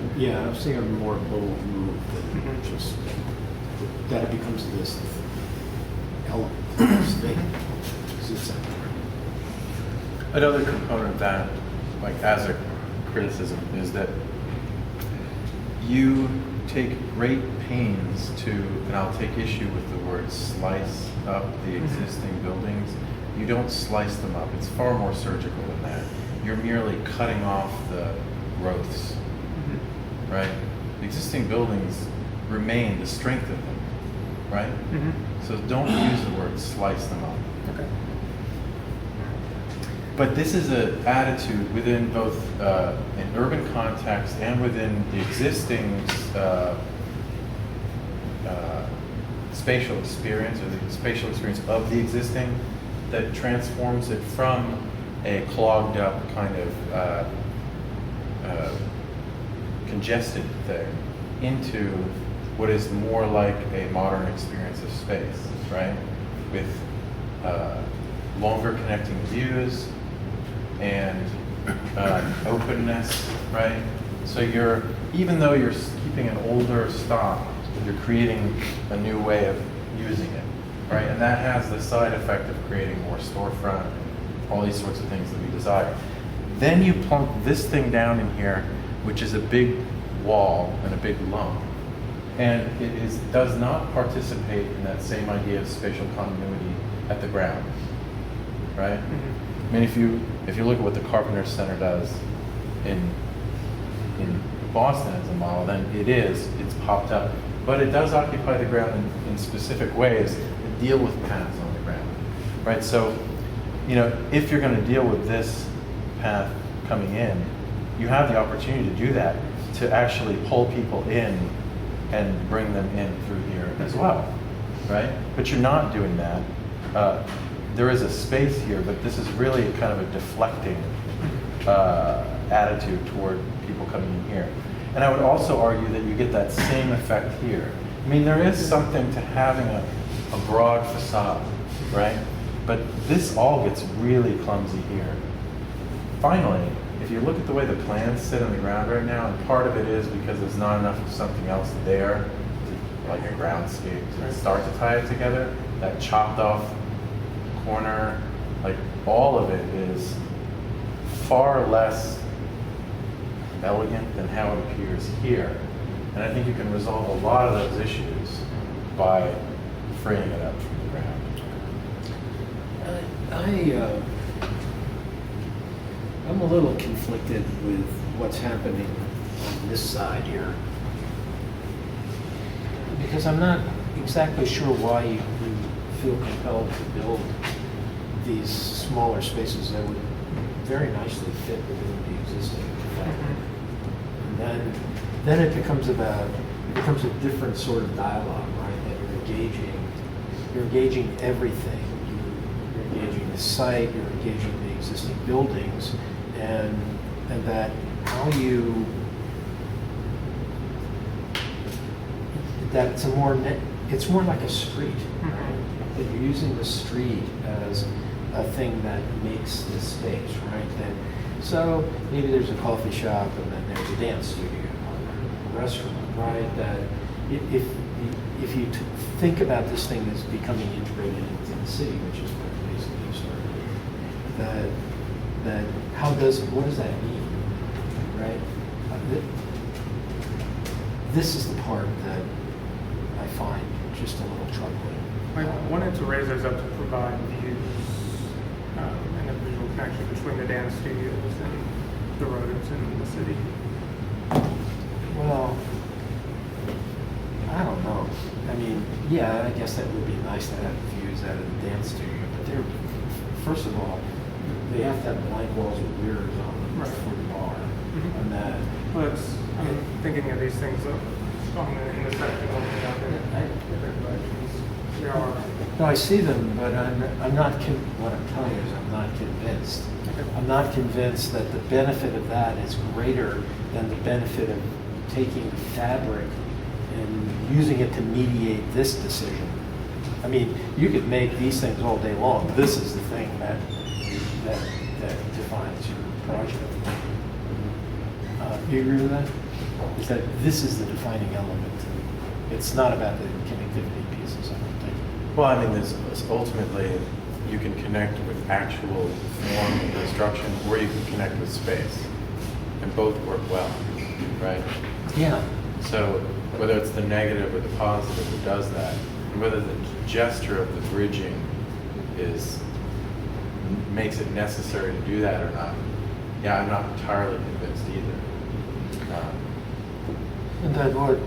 a more bold move than just that it becomes this element, this thing. Another component of that, like as a criticism, is that you take great pains to, and I'll take issue with the word slice up the existing buildings you don't slice them up. It's far more surgical than that. You're merely cutting off the growths, right? The existing buildings remain the strength of them, right? So don't use the word slice them up. Okay. But this is an attitude within both an urban context and within the existing spatial experience, or the spatial experience of the existing, that transforms it from a clogged up kind of congested thing into what is more like a modern experience of space, right? With longer connecting views and openness, right? So even though you're keeping an older stock, you're creating a new way of using it, right? And that has the side effect of creating more storefront, all these sorts of things that we desire. Then you plunk this thing down in here, which is a big wall and a big lump. And it does not participate in that same idea of spatial continuity at the ground, right? I mean, if you look at what the Carpenter Center does in Boston as a model, then it's popped up. But it does occupy the ground in specific ways that deal with paths on the ground, right? So, if you're going to deal with this path coming in, you have the opportunity to do that, to actually pull people in and bring them in through here as well, right? But you're not doing that. There is a space here, but this is really kind of a deflecting attitude toward people coming in here. And I would also argue that you get that same effect here. I mean, there is something to having a broad facade, right? But this all gets really clumsy here. Finally, if you look at the way the plans sit on the ground right now, and part of it is because there's not enough of something else there, like a groundscape, to start to tie it together, that chopped off corner, like all of it is far less elegant than how it appears here. And I think you can resolve a lot of those issues by freeing it up from the ground. I'm a little conflicted with what's happening on this side here. Because I'm not exactly sure why you feel compelled to build these smaller spaces that would very nicely fit within the existing fabric. And then it becomes a different sort of dialogue, right? That you're engaging everything. You're engaging the site, you're engaging the existing buildings, and that how you that it's more like a street, right? That you're using the street as a thing that makes the space, right? And so maybe there's a coffee shop, and then there's a dance studio, or a restaurant, right? That if you think about this thing as becoming integrated into the city, which is what basically you started, what does that mean, right? This is the part that I find just a little troubling. I wanted to raise those up to provide views and a visual connection between the dance studios and the roads in the city. Well, I don't know. I mean, yeah, I guess that would be nice to have views out of the dance studio, but first of all, they have to have blank walls with mirrors on them for the bar. And that. Well, I'm thinking of these things on the intersection looking out in different directions. There are. No, I see them, but I'm not. What I'm telling you is I'm not convinced. I'm not convinced that the benefit of that is greater than the benefit of taking the fabric and using it to mediate this decision. I mean, you could make these things all day long. This is the thing that defines your project. Do you agree with that? Is that this is the defining element? It's not about the connectivity pieces, I don't think. Well, I mean, there's ultimately, you can connect with actual form and construction, or you can connect with space, and both work well, right? Yeah. So whether it's the negative or the positive that does that, and whether the gesture of the bridging is makes it necessary to do that or not. Yeah, I'm not entirely convinced either. And that what,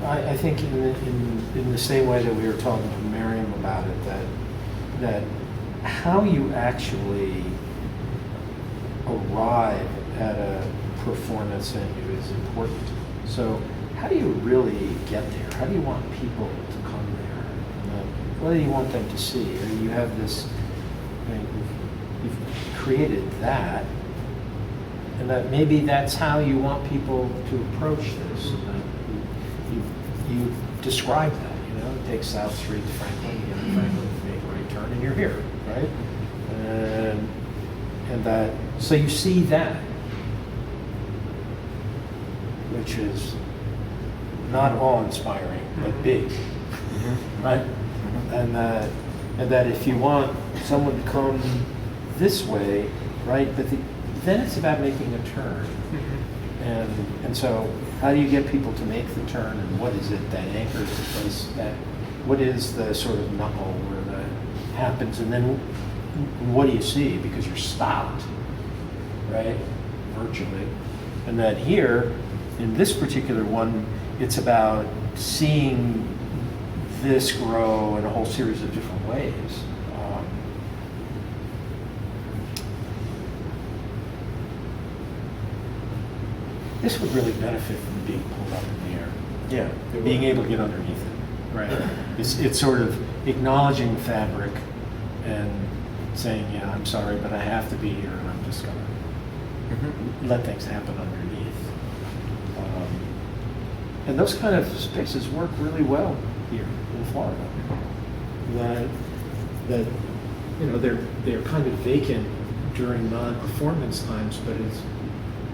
I think in the same way that we were talking to Miriam about it, that how you actually arrive at a performance venue is important. So how do you really get there? How do you want people to come there? What do you want them to see? You have this, you've created that, and that maybe that's how you want people to approach this. You describe that, take South Street to Franklin, you get to Franklin, you make a right turn, and you're here, right? And that, so you see that, which is not awe-inspiring, but big, right? And that if you want someone to come this way, right, but then it's about making a turn. And so how do you get people to make the turn, and what is it that anchors the place, that what is the sort of knuckle where that happens, and then what do you see, because you're stopped, right, virtually. And that here, in this particular one, it's about seeing this grow in a whole series of different ways. This would really benefit from being pulled up in the air. Yeah. Being able to get underneath it, right? It's sort of acknowledging fabric and saying, yeah, I'm sorry, but I have to be here, and I'm just gonna let things happen underneath. And those kind of spaces work really well here in Florida. That they're kind of vacant during non-performance times, but it's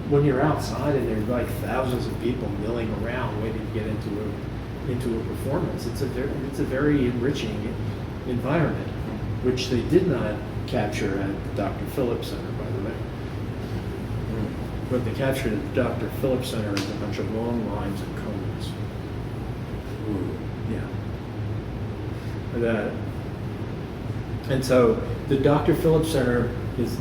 when you're outside and there's like thousands of people milling around waiting to get into a performance. It's a very enriching environment, which they did not capture at the Dr. Phillips Center, by the way. What they captured at the Dr. Phillips Center is a bunch of long lines and cones. Yeah. And so the Dr. Phillips Center is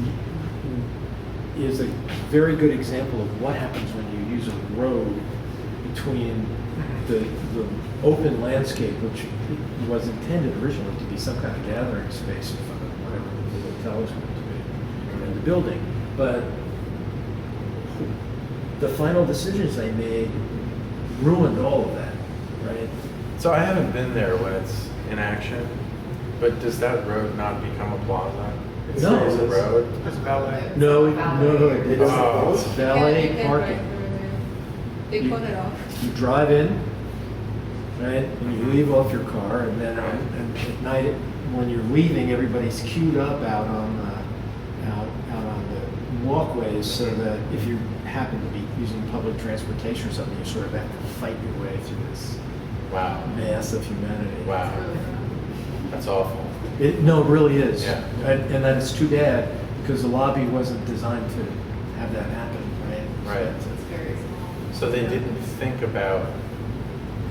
a very good example of what happens when you use a road between the open landscape, which was intended originally to be some kind of gathering space for whatever the hotel is going to be, and the building. But the final decisions they made ruined all of that, right? So I haven't been there when it's in action, but does that road not become a plaza? It No, stays a it's- road? It's Ballet. No, it's valet Yeah, parking. They You- put it off. You drive in, right, and you leave off your car, and then and at night, when you're leaving, everybody's queued up out on the walkways, so that if you happen to be using public transportation or something, you sort of have to fight your way through this Wow. mass of humanity. Wow. That's awful. No, it really is. Yeah. And that it's too bad, because the lobby wasn't designed to have that happen, right? Right. It's very small. So they didn't think about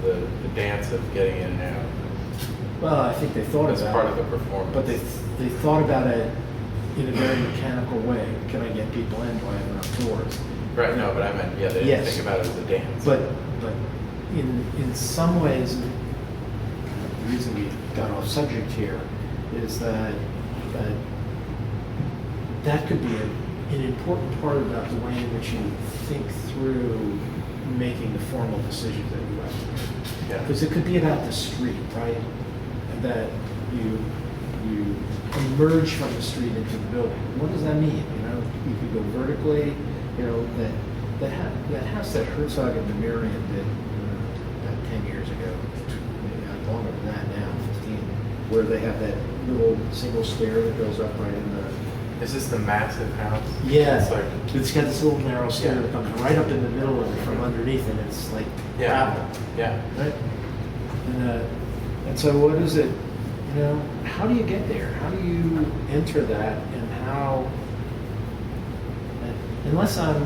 the dance of getting in and out Well, I think they thought as about part it. of the performance. But they thought about it in a very mechanical way. Can I get people in? Do I have enough doors? Right, no, but I meant, yeah, they didn't Yes. think about it as a dance. But in some ways, the reason we got off subject here is that could be an important part about the way in which you think through making the formal decisions that you have to make. Yeah. Because it could be about the street, right? That you emerge from the street into the building. What does that mean? You could go vertically. That house that Herzog and Demirian did about 10 years ago, maybe longer than that now, 15, where they have that little single stair that goes up right in the. Is this the massive house? Yeah, It's like, it's got this little narrow stair Yeah. that comes right up in the middle of it from underneath, and it's like gravel. yeah. Right? And so what is it, how do you get there? How do you enter that, and how, unless I'm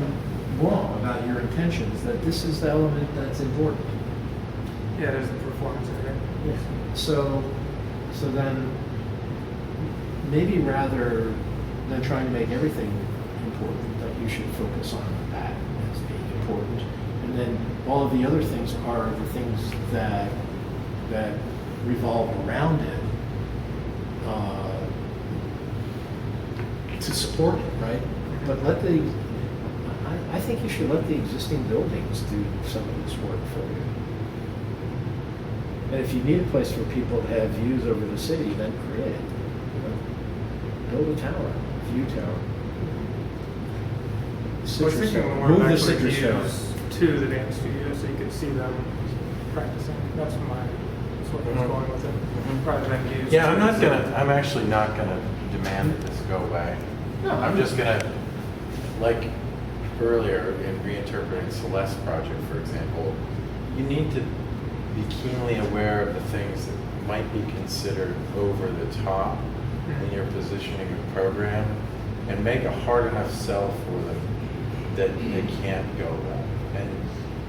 wrong about your intentions, that this is the element that's important. Yeah, there's the performance area. So then maybe rather than trying to make everything important, that you should focus on that as being important. And then all of the other things are the things that revolve around it to support it, right? But I think you should let the existing buildings do some of this work for you. And if you need a place for people to have views over the city, then create it. You know? Build a tower, view tower. I was Citrus thinking tower. more Move of the actually citrus tower. views to the dance studio so you could see them practicing. That's where I was going with it, rather than views. Yeah, to- I'm actually not gonna demand that this go away. No, I'm just gonna, like earlier in reinterpreting Celeste's project, for example, you need to be keenly aware of the things that might be considered over the top in your positioning of program and make a hard enough sell for them that they can't go away. And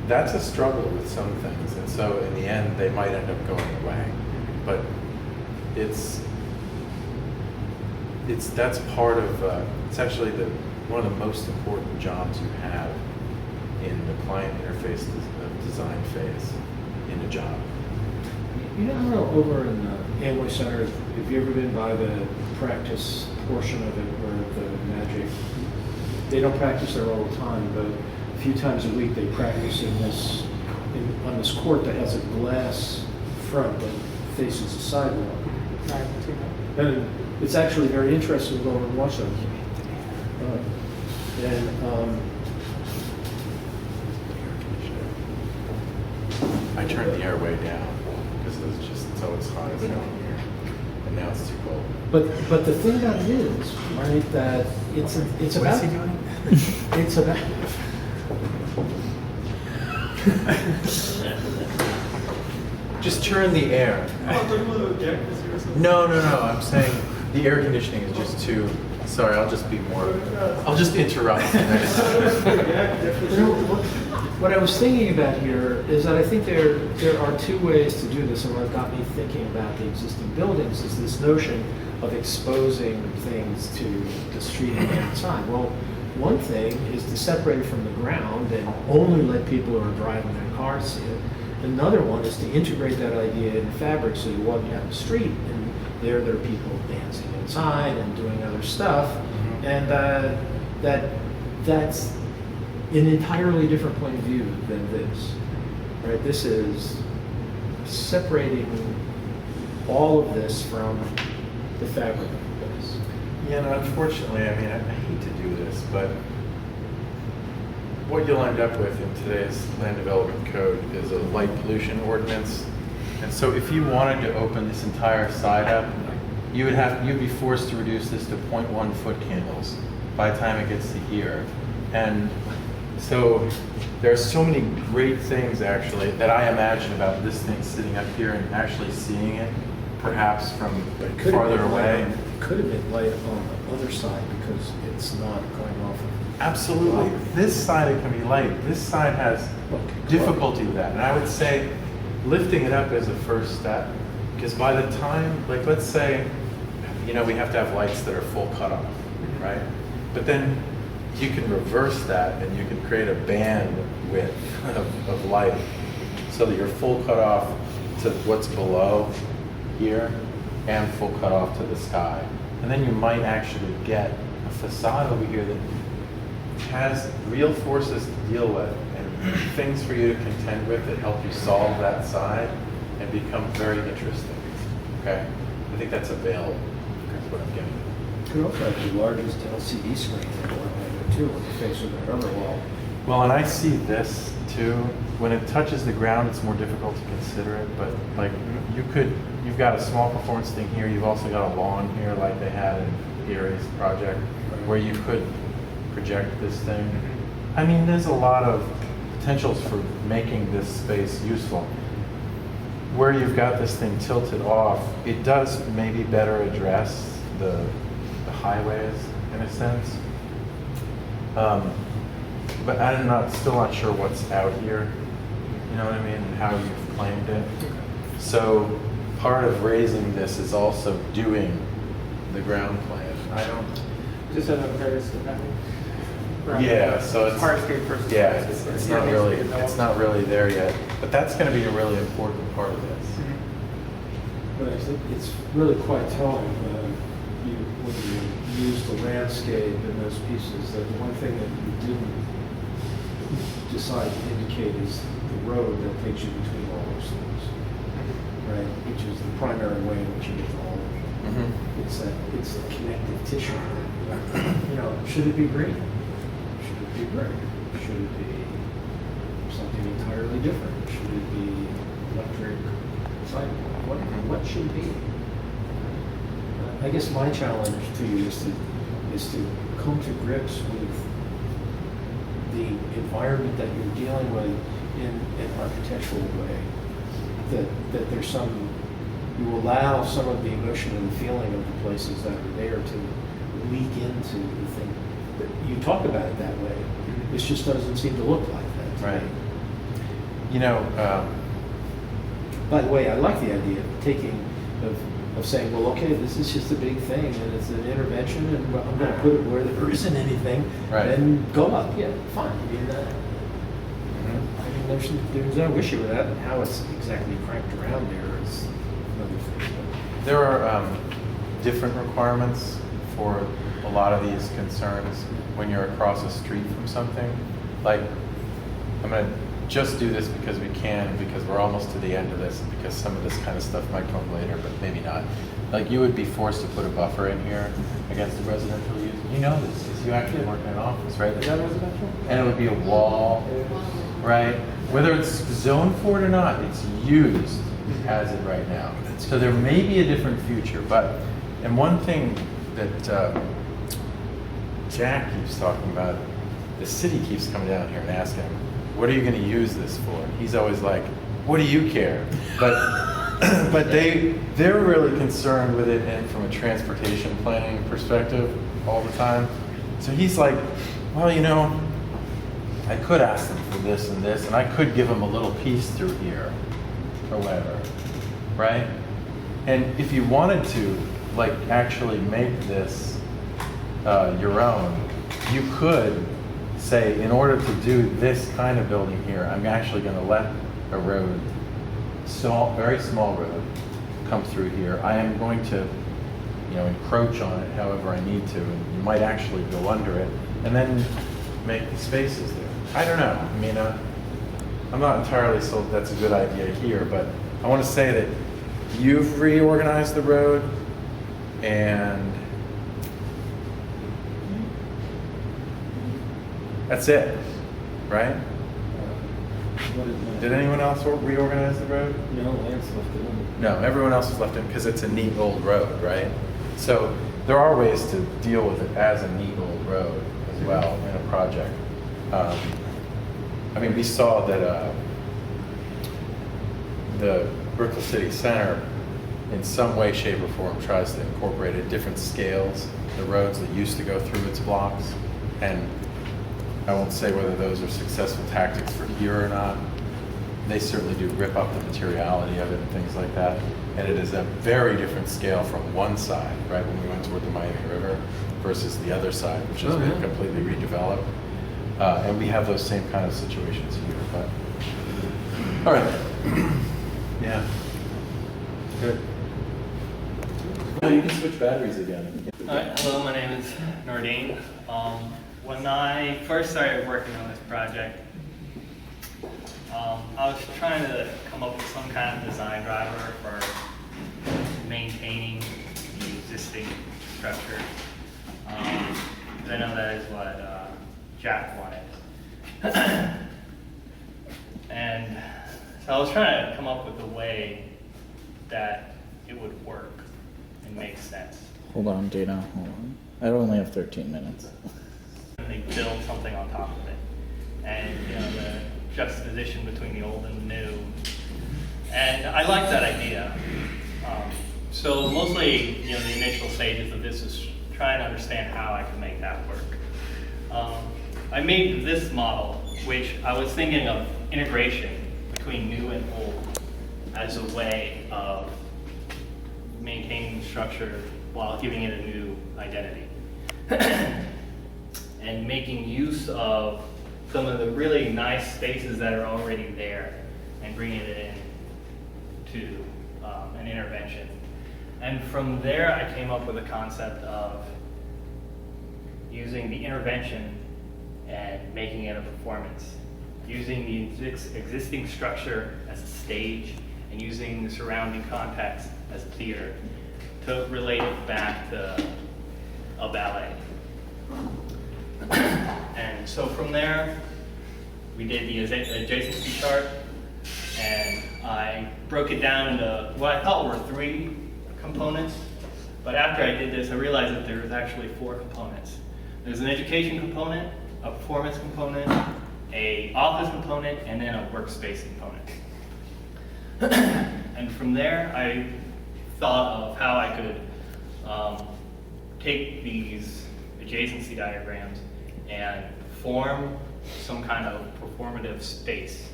that's a struggle with some things. And so in the end, they might end up going away. But that's part of, it's actually one of the most important jobs you have in the client interface design phase in a job. You know, over in the Amway Center, have you ever been by the practice portion of it where the magic, they don't practice there all the time, but a few times a week they practice on this court that has a glass front that faces the sidewalk. I haven't seen that. And it's actually very interesting to go over and watch them. I turned the air way down because it was just so it's hot as hell here. And now it's too cold. But the thing about it is, right, that it's What about is he doing? it's about Just turn the air. No. I'm saying the air conditioning is just too. Sorry, I'll just interrupt. What I was thinking about here is that I think there are two ways to do this, and what got me thinking about the existing buildings is this notion of exposing things to the street and the outside. Well, one thing is to separate it from the ground and only let people who are driving their cars see it. Another one is to integrate that idea in fabric so you walk down the street and there are people dancing inside and doing other stuff, and that's an entirely different point of view than this, right? This is separating all of this from the fabric of this. Yeah, no, unfortunately, I mean, I hate to do this, but what you'll end up with in today's land development code is a light pollution ordinance. And so if you wanted to open this entire side up, you'd be forced to reduce this to 0.1 foot candles by the time it gets to here. And so there are so many great things actually that I imagine about this thing sitting up here and actually seeing it perhaps from farther away. It could have been light on the other side because it's not going off of. Absolutely. This side it can be light. This side has difficulty with that. And I would say lifting it up as a first step, because by the time, like let's say, we have to have lights that are full cutoff, right? But then you can reverse that and you can create a band width of light so that you're full cutoff to what's below here and full cutoff to the sky. And then you might actually get a facade over here that has real forces to deal with and things for you to contend with that help you solve that side and become very interesting. Okay? I think that's available. That's what I'm getting. You could also have the largest LCD screen in one area too, on the face of that other wall. Well, and I see this too. When it touches the ground, it's more difficult to consider it, but like you've got a small performance thing here, you've also got a lawn here like they had in Gary's project where you could project this thing. I mean, there's a lot of potentials for making this space useful. Where you've got this thing tilted off, it does maybe better address the highways in a sense. But I'm still not sure what's out here. You know what I mean? And how you've claimed it. So part of raising this is also doing the ground plan. I don't. Just at a very schematic. Yeah, so it's Hardscape versus. yeah, it's not really there yet. But that's going to be a really important part of this. But I think it's really quite telling when you use the landscape in those pieces, that the one thing that you didn't decide to indicate is the road that takes you between all those things, right? Which is the primary way in which you get to all of it. It's the connective tissue. You know, should it be green? Should it be gray? Should it be something entirely different? Should it be electric sidewalk? What should it be? I guess my challenge to you is to come to grips with the environment that you're dealing with in an architectural way. That there's some, you allow some of the emotion and the feeling of the places that are there to leak into the thing. But you talk about it that way. It just doesn't seem to look like that to Right. me. You know, By the way, I like the idea of saying, well, okay, this is just a big thing, and it's an intervention, and I'm going to put it where there isn't anything, Right. and go up. Yeah, fine. I mean, there's no issue with that. And how it's exactly cranked around there is another thing. there are different requirements for a lot of these concerns when you're across a street from something. Like, I'm going to just do this because we can, because we're almost to the end of this, and because some of this kind of stuff might come later, but maybe not. Like, you would be forced to put a buffer in here against the residential use. You know this, because you actually work in an office, right? Is that residential? And it would be a wall, right? Whether it's zoned for it or not, it's used as it right now. So there may be a different future, but, and one thing that Jack keeps talking about, the city keeps coming down here and asking him, what are you going to use this for? He's always like, what do you care? But but they're really concerned with it, and from a transportation planning perspective all the time. So he's like, well, you know, I could ask them for this and this, and I could give them a little piece through here or whatever, right? And if you wanted to, like, actually make this your own, you could say, in order to do this kind of building here, I'm actually going to let a road, very small road, come through here. I am going to, you know, encroach on it however I need to, and you might actually go under it, and then make the spaces there. I don't know. I mean, I'm not entirely sold that's a good idea here, but I want to say that you've reorganized the road, and that's it, right? Did anyone else reorganize the road? No, Lance left it in. No, everyone else is left in because it's a neat old road, right? So there are ways to deal with it as a neat old road as well in a project. I mean, we saw that the Brickell City Center, in some way, shape, or form, tries to incorporate at different scales the roads that used to go through its blocks. And I won't say whether those are successful tactics for here or not. They certainly do rip up the materiality of it and things like that. And it is a very different scale from one side, right, when we went toward the Miami River, versus the other side, which has been completely redeveloped. And we have those same kind of situations here. But all right, yeah, good. No, you can switch batteries again. All right, hello, my name is Nordine. When I first started working on this project, I was trying to come up with some kind of design driver for maintaining the existing structure. I know that is what Jack wanted. And so I was trying to come up with a way that it would work and make sense. Hold on, Dana, hold on. I only have 13 minutes. And they build something on top of it. And, you know, the juxtaposition between the old and the new. And I like that idea. So mostly, you know, the initial stages of this is trying to understand how I can make that work. I made this model, which I was thinking of integration between new and old as a way of maintaining the structure while giving it a new identity. And making use of some of the really nice spaces that are already there and bringing it in to an intervention. And from there, I came up with a concept of using the intervention and making it a performance, using the existing structure as a stage and using the surrounding context as a theater to relate it back to a ballet. And so from there, we did the adjacency chart, and I broke it down into what I thought were 3 components. But after I did this, I realized that there was actually 4 components. There's an education component, a performance component, a office component, and then a workspace component. And from there, I thought of how I could take these adjacency diagrams and form some kind of performative space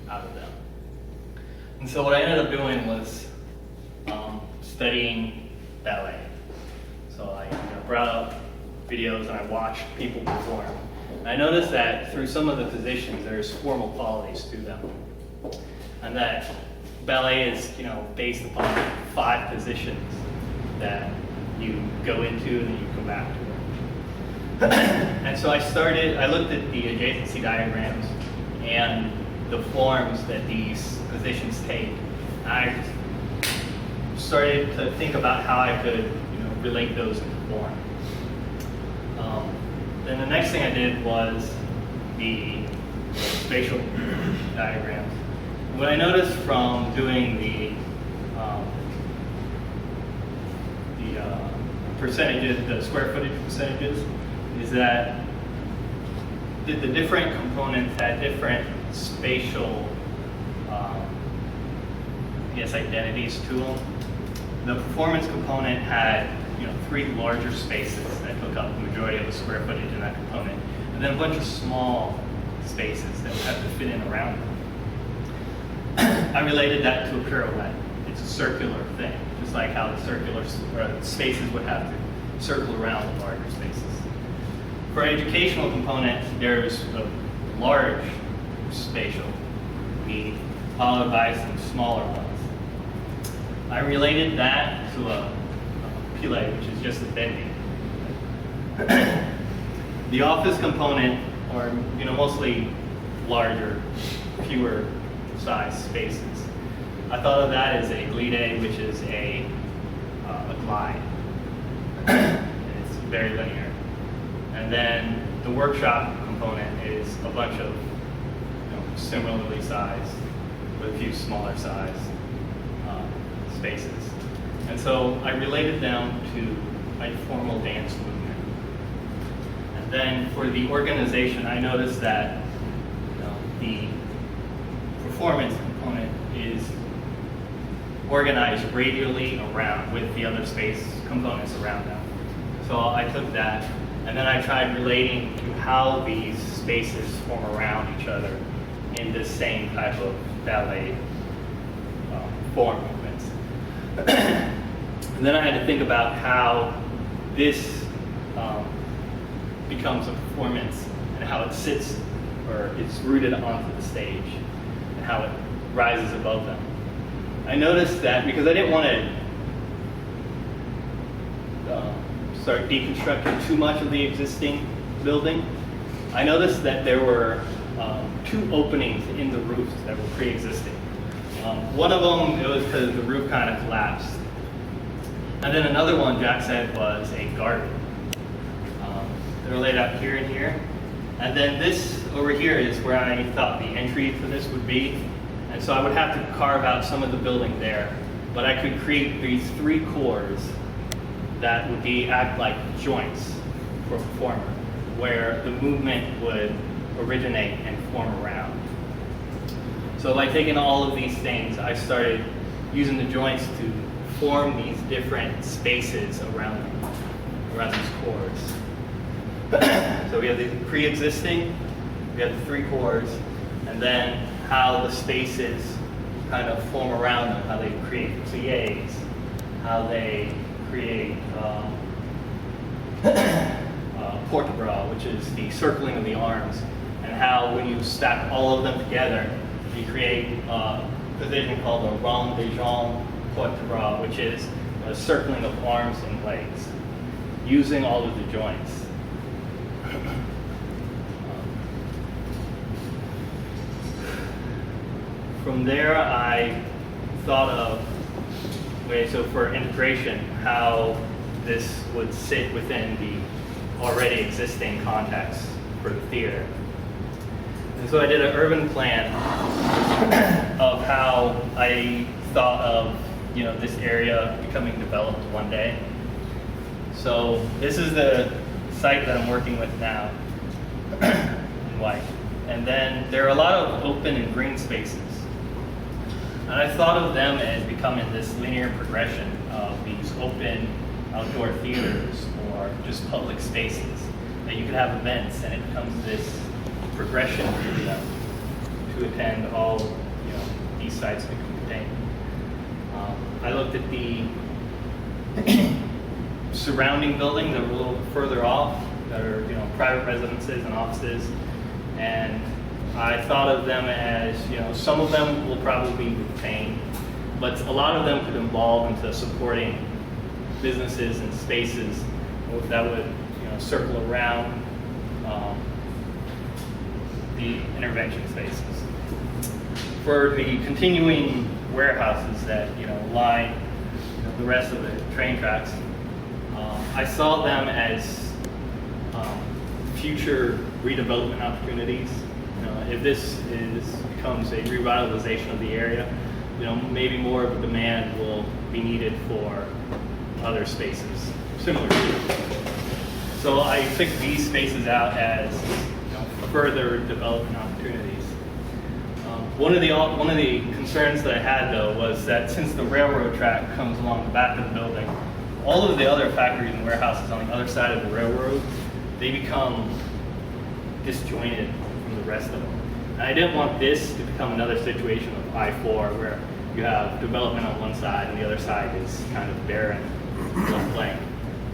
out of them. And so what I ended up doing was studying ballet. So I brought up videos and I watched people perform. And I noticed that through some of the positions, there's formal qualities to them. And that ballet is, based upon 5 positions that you go into and then you come back to it. And so I looked at the adjacency diagrams and the forms that these positions take. I started to think about how I could, relate those into form. Then the next thing I did was the spatial diagrams. What I noticed from doing the percentages, the square footage percentages, is that the different components had different spatial, identities to them. The performance component had, 3 larger spaces that took up the majority of the square footage in that component, and then a bunch of small spaces that would have to fit in around them. I related that to a pirouette. It's a circular thing, just like how the circular spaces would have to circle around the larger spaces. For educational component, there's a large spatial need, followed by some smaller ones. I related that to a pile, which is just a bending. The office component are, mostly larger, fewer size spaces. I thought of that as a glide, which is a glide. And it's very linear. And then the workshop component is a bunch of similarly sized, with a few smaller sized spaces. And so I related them to a formal dance movement. And then for the organization, I noticed that the performance component is organized radially around with the other space components around them. So I took that and then I tried relating to how these spaces form around each other in the same type of ballet form movements. And then I had to think about how this becomes a performance and how it sits or it's rooted onto the stage and how it rises above them. I noticed that because I didn't want to start deconstructing too much of the existing building, I noticed that there were 2 openings in the roofs that were pre-existing. One of them, it was because the roof kind of collapsed. And then another one, Jack said, was a garden. They were laid out here and here. And then this over here is where I thought the entry for this would be. And so I would have to carve out some of the building there. But I could create these 3 cores that would act like joints for a performer, where the movement would originate and form around. So by taking all of these things, I started using the joints to form these different spaces around these cores. So we have the pre-existing, we have the 3 cores, and then how the spaces kind of form around them, how they create pliés, how they create porte bras, which is the circling of the arms, and how when you stack all of them together, you create a position called a rond de jambe porte bras, which is a circling of arms and legs, using all of the joints. From there, I thought of ways, so for integration, how this would sit within the already existing context for the theater. And so I did an urban plan of how I thought of, this area becoming developed one day. So this is the site that I'm working with now in white. And then there are a lot of open and green spaces. And I thought of them as becoming this linear progression of these open outdoor theaters or just public spaces that you could have events, and it becomes this progression for them to attend all these sites that can contain. I looked at the surrounding buildings that were a little further off, that are private residences and offices, and I thought of them as, some of them will probably be retained, but a lot of them could evolve into supporting businesses and spaces that would, circle around the intervention spaces. For the continuing warehouses that, line the rest of the train tracks, I saw them as future redevelopment opportunities. If this becomes a revitalization of the area, maybe more of a demand will be needed for other spaces similar to it. So I picked these spaces out as further development opportunities. One of the concerns that I had though was that since the railroad track comes along the back of the building, all of the other factories and warehouses on the other side of the railroad, they become disjointed from the rest of them. And I didn't want this to become another situation of I-4 where you have development on one side and the other side is kind of barren, blank.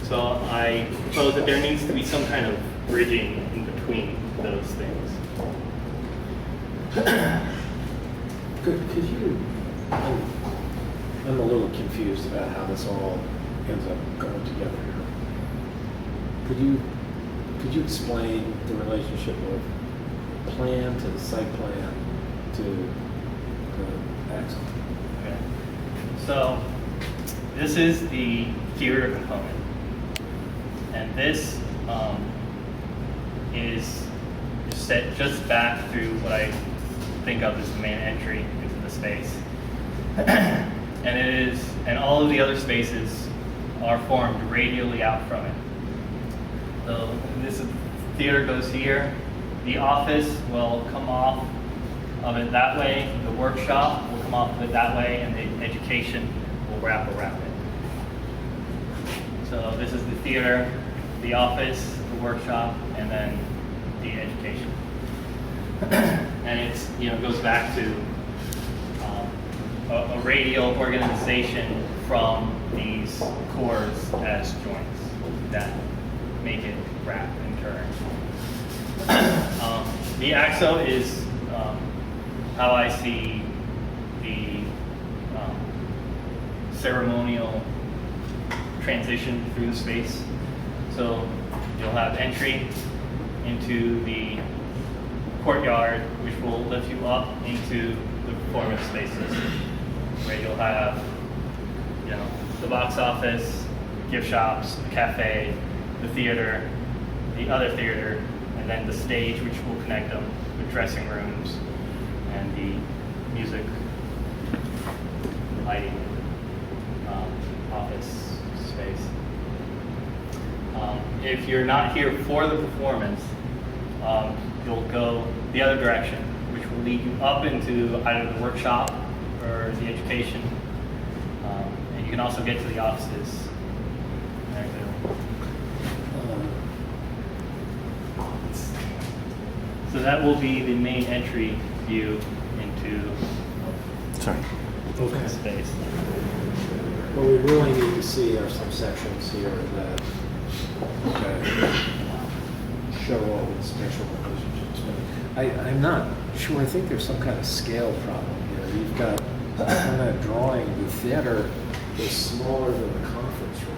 So I proposed that there needs to be some kind of bridging in between those things. Could you, I'm a little confused about how this all ends up going together here. Could you explain the relationship of plan to the site plan to the axle? Okay. So this is the theater component. And this is set just back through what I think of as the main entry into the space. And all of the other spaces are formed radially out from it. So this theater goes here. The office will come off of it that way. The workshop will come off of it that way, and the education will wrap around it. So this is the theater, the office, the workshop, and then the education. And it's goes back to a radial organization from these cores as joints that make it wrap and turn. The axo is how I see the ceremonial transition through the space. So you'll have entry into the courtyard, which will lift you up into the performance spaces, where you'll have, the box office, gift shops, the cafe, the theater, the other theater, and then the stage, which will connect them with dressing rooms and the music, lighting, office space. If you're not here for the performance, you'll go the other direction, which will lead you up into either the workshop or the education. And you can also get to the offices there too. So that will be the main entry view into Sorry. Okay. space. What we really need to see are some sections here that show all the spatial relationships. I'm not sure. I think there's some kind of scale problem here. You've got on that drawing, the theater is smaller than the conference room.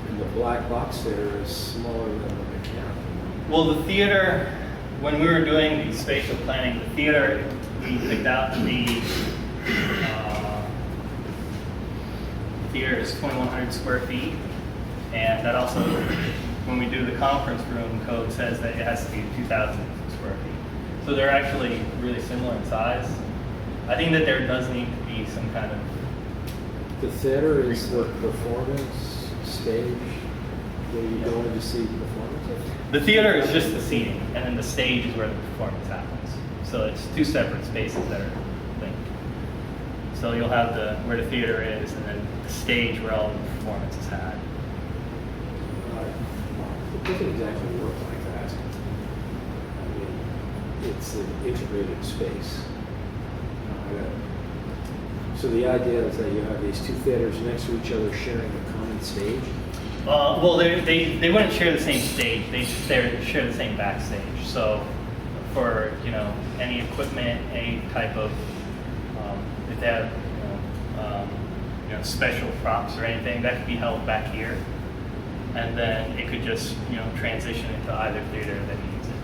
And the black box there is smaller than the canopy. Well, the theater, when we were doing the spatial planning, the theater, we picked out the theater is 2,100 square feet. And that also, when we do the conference room code, says that it has to be 2,000 square feet. So they're actually really similar in size. I think that there does need to be some kind of... The theater is the performance stage where you go in to see performance? The theater is just the seating, and then the stage is where the performance happens. So it's two separate spaces that are linked. So you'll have where the theater is, and then the stage where all the performance is had. It doesn't exactly work like that. I mean, it's an integrated space. So the idea is that you have these two theaters next to each other sharing a common stage? Well, they wouldn't share the same stage. They share the same backstage. So for any equipment, any type of if they have special props or anything, that could be held back here, and then it could just transition into either theater that needs it.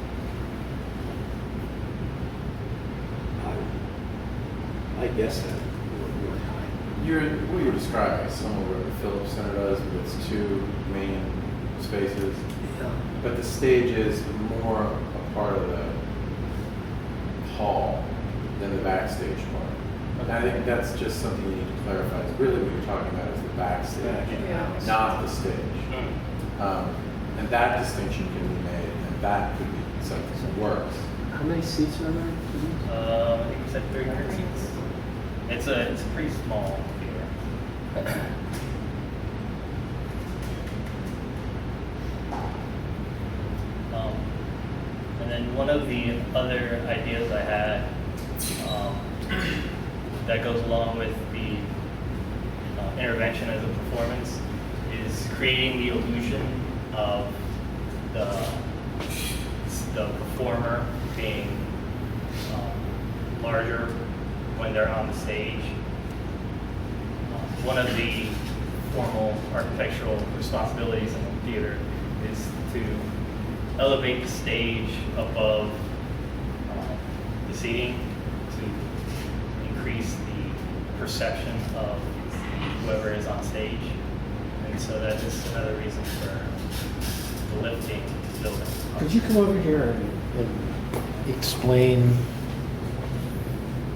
I guess that What you're describing is similar to what the Phillips Center does with its two main spaces, but the stage is more a part of the hall than the backstage part. And I think that's just something you need to clarify. It's really what you're talking about is the backstage, not the stage. And that distinction can be made, and that could be something that works. How many seats are there? I think we said 300 seats. It's a pretty small theater. And then one of the other ideas I had that goes along with the intervention as a performance is creating the illusion of the performer being larger when they're on the stage. One of the formal architectural responsibilities in the theater is to elevate the stage above the seating to increase the perception of whoever is on stage. And so that is another reason for the lifting building. Could you come over here and explain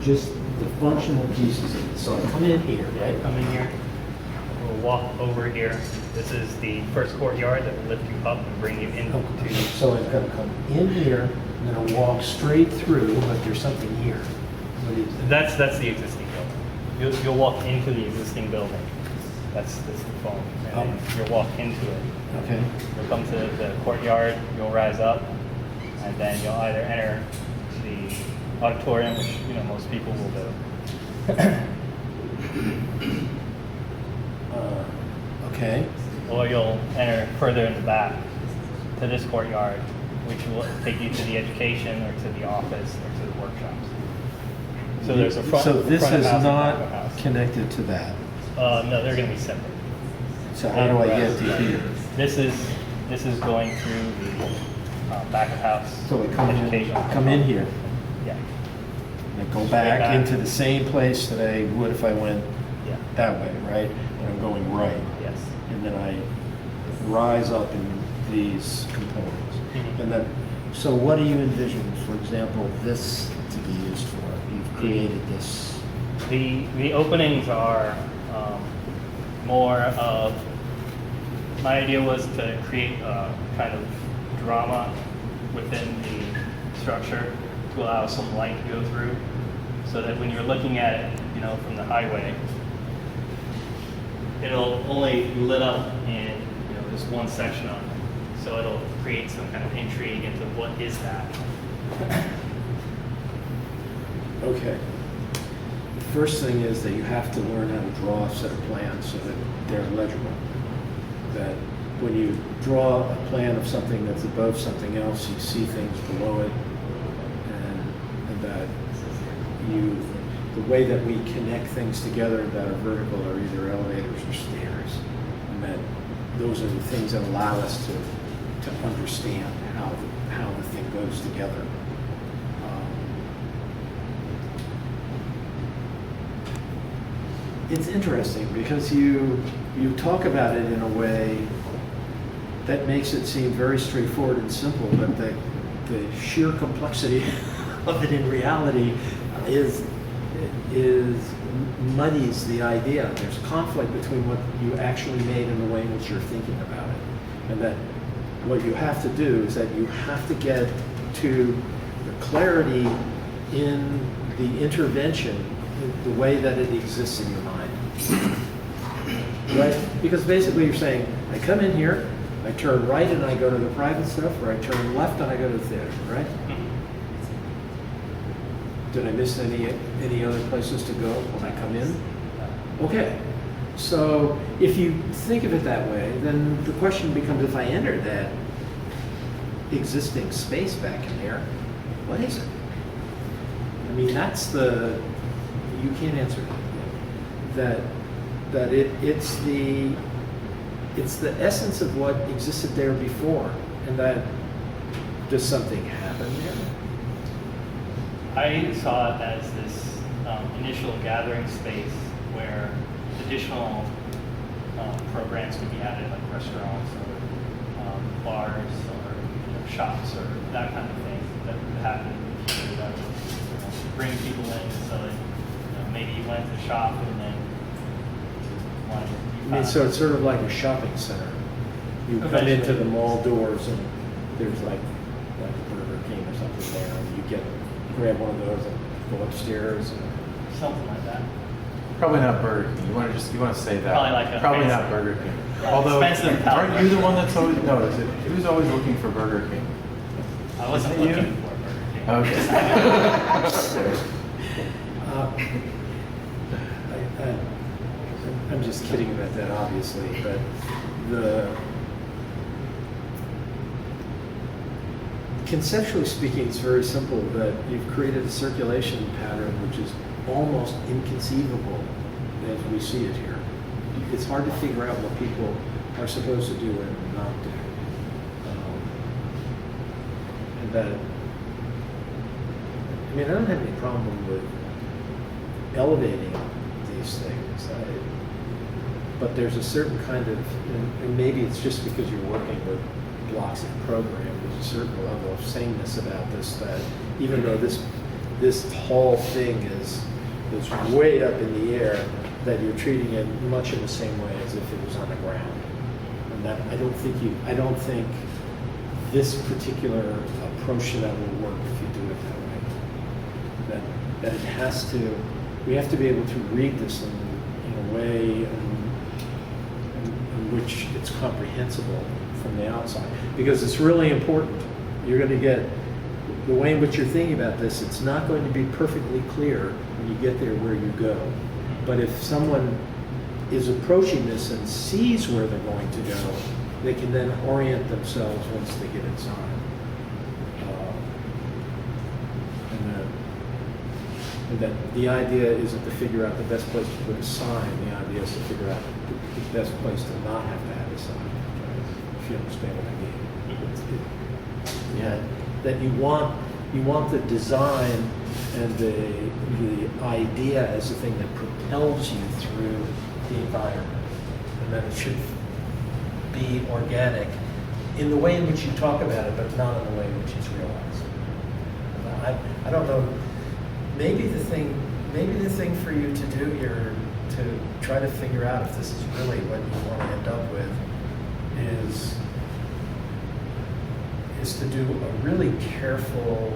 just the functional pieces of it? So I come in here, right? Come in here. We'll walk over here. This is the first courtyard that will lift you up and bring you into. So I've got to come in here, and then I'll walk straight through, but there's something here. What is that? That's the existing building. You'll walk into the existing building. That's the phone. And then you'll walk into it. Okay. You'll come to the courtyard. You'll rise up, and then you'll either enter the auditorium, which most people will do. Okay. Or you'll enter further in the back to this courtyard, which will take you to the education or to the office or to the workshops. So there's a front. So this front of is house and not back of house. connected to that. No, they're going to be separate. So how do I get to here? This is going through the back of house. So I education. come in here, Yeah. and I go back into the same place that I would if I went Yeah. that way, right? And I'm going right. Yes. And then I rise up in these components. Mhm. And then, so what do you envision, for example, this to be used for? You've created this. The openings are more of, my idea was to create a kind of drama within the structure to allow some light to go through, so that when you're looking at it, from the highway, it'll only be lit up in this one section of it. So it'll create some kind of intrigue into what is that. Okay. first thing is that you have to learn how to draw a set of plans so that they're legible. That when you draw a plan of something that's above something else, you see things below it, and that the way that we connect things together that are vertical are either elevators or stairs, and that those are the things that allow us to understand how the thing goes together. It's interesting because you talk about it in a way that makes it seem very straightforward and simple, but the sheer complexity of it in reality is muddies the idea. There's conflict between what you actually made and the way in which you're thinking about it. And that what you have to do is that you have to get to the clarity in the intervention, the way that it exists in your mind. Right? Because basically you're saying, I come in here, I turn right and I go to the private stuff, or I turn left and I go to the theater, right? Did I miss any other places to go when I come in? Okay. So if you think of it that way, then the question becomes, if I enter that existing space back in there, what is it? I mean, that's you can't answer that. It's the essence of what existed there before, and that does something happen there? I saw it as this initial gathering space where additional programs could be added, like restaurants or bars or shops or that kind of thing that would happen in the future that would bring people in. So that maybe you went to shop and then I mean, so it's sort of like a shopping center. You come into the mall doors and there's like a Burger King or something there, and you grab one of those and go upstairs. Something like that. Probably not Burger King. You want to say that. Probably like a Probably not fancy- Burger King. Although, expensive aren't you the one that's always who's always looking for Burger King? I wasn't Isn't it looking you? for Burger King. Okay. I'm just kidding about that, obviously, but conceptually speaking, it's very simple that you've created a circulation pattern which is almost inconceivable as we see it here. It's hard to figure out what people are supposed to do and not do. And that, I mean, I don't have any problem with elevating these things. But there's a certain kind of, and maybe it's just because you're working with blocks of program, there's a certain level of sameness about this, that even though this whole thing is way up in the air, that you're treating it much in the same way as if it was on the ground. And that I don't think this particular approach to that will work if you do it that way. That it has to, we have to be able to read this in a way in which it's comprehensible from the outside, because it's really important. You're going to get the way in which you're thinking about this. It's not going to be perfectly clear when you get there where you go. But if someone is approaching this and sees where they're going to go, they can then orient themselves once they get inside. And that the idea isn't to figure out the best place to put a sign. The idea is to figure out the best place to not have to have a sign. Right? If you understand what I mean. Yeah. That you want the design and the idea as the thing that propels you through the environment, and that it should be organic in the way in which you talk about it, but not in the way in which it's realized. I don't know. Maybe the thing for you to do here to try to figure out if this is really what you want to end up with is to do a really careful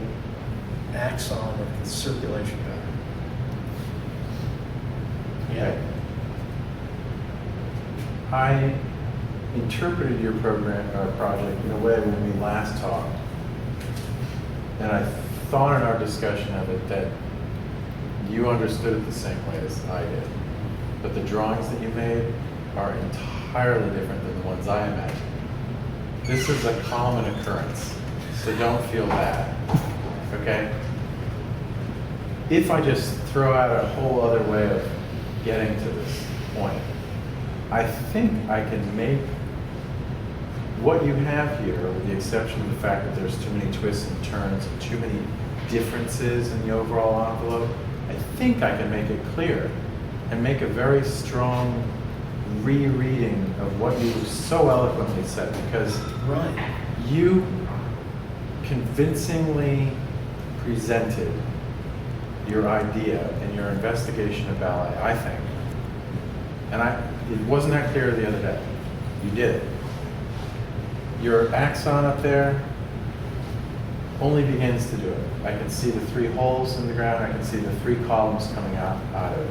axon of the circulation pattern. Yeah. I interpreted your project in a way when we last talked, and I thought in our discussion of it that you understood it the same way as I did. But the drawings that you made are entirely different than the ones I imagined. This is a common occurrence, so don't feel bad, okay? If I just throw out a whole other way of getting to this point, I think I can make what you have here, with the exception of the fact that there's too many twists and turns and too many differences in the overall envelope, I think I can make it clear and make a very strong rereading of what you so eloquently said, because you convincingly presented your idea in your investigation of ballet, I think. And it wasn't that clear the other day. You did. Your axon up there only begins to do it. I can see the 3 holes in the ground. I can see the 3 columns coming out of it.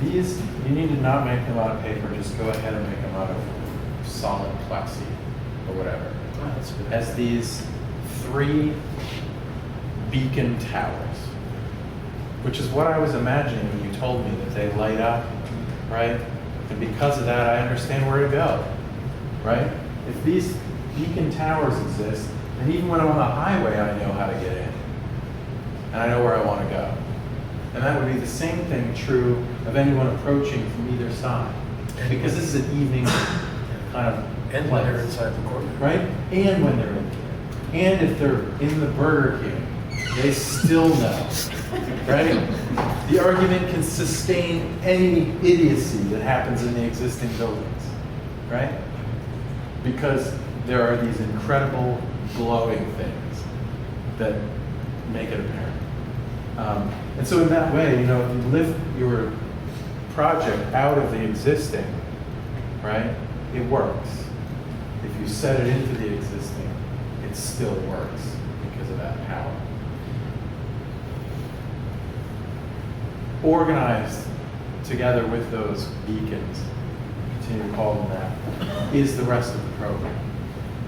These, you need to not make them out of paper. Just go ahead and make them out of solid plexi or whatever. As these 3 beacon towers, which is what I was imagining when you told me that they light up, right? And because of that, I understand where to go, right? If these beacon towers exist, then even when I'm on the highway, I know how to get in. And I know where I want to go. And that would be the same thing true of anyone approaching from either side. Because this is an evening kind of And when they're inside the courtroom. right? And when they're in here. And if they're in the Burger King, they still know, right? The argument can sustain any idiocy that happens in the existing buildings, right? Because there are these incredible glowing things that make it apparent. And so in that way, you know, if you lift your project out of the existing, right, it works. If you set it into the existing, it still works because of that power. Organized together with those beacons, continue to call them that, is the rest of the program.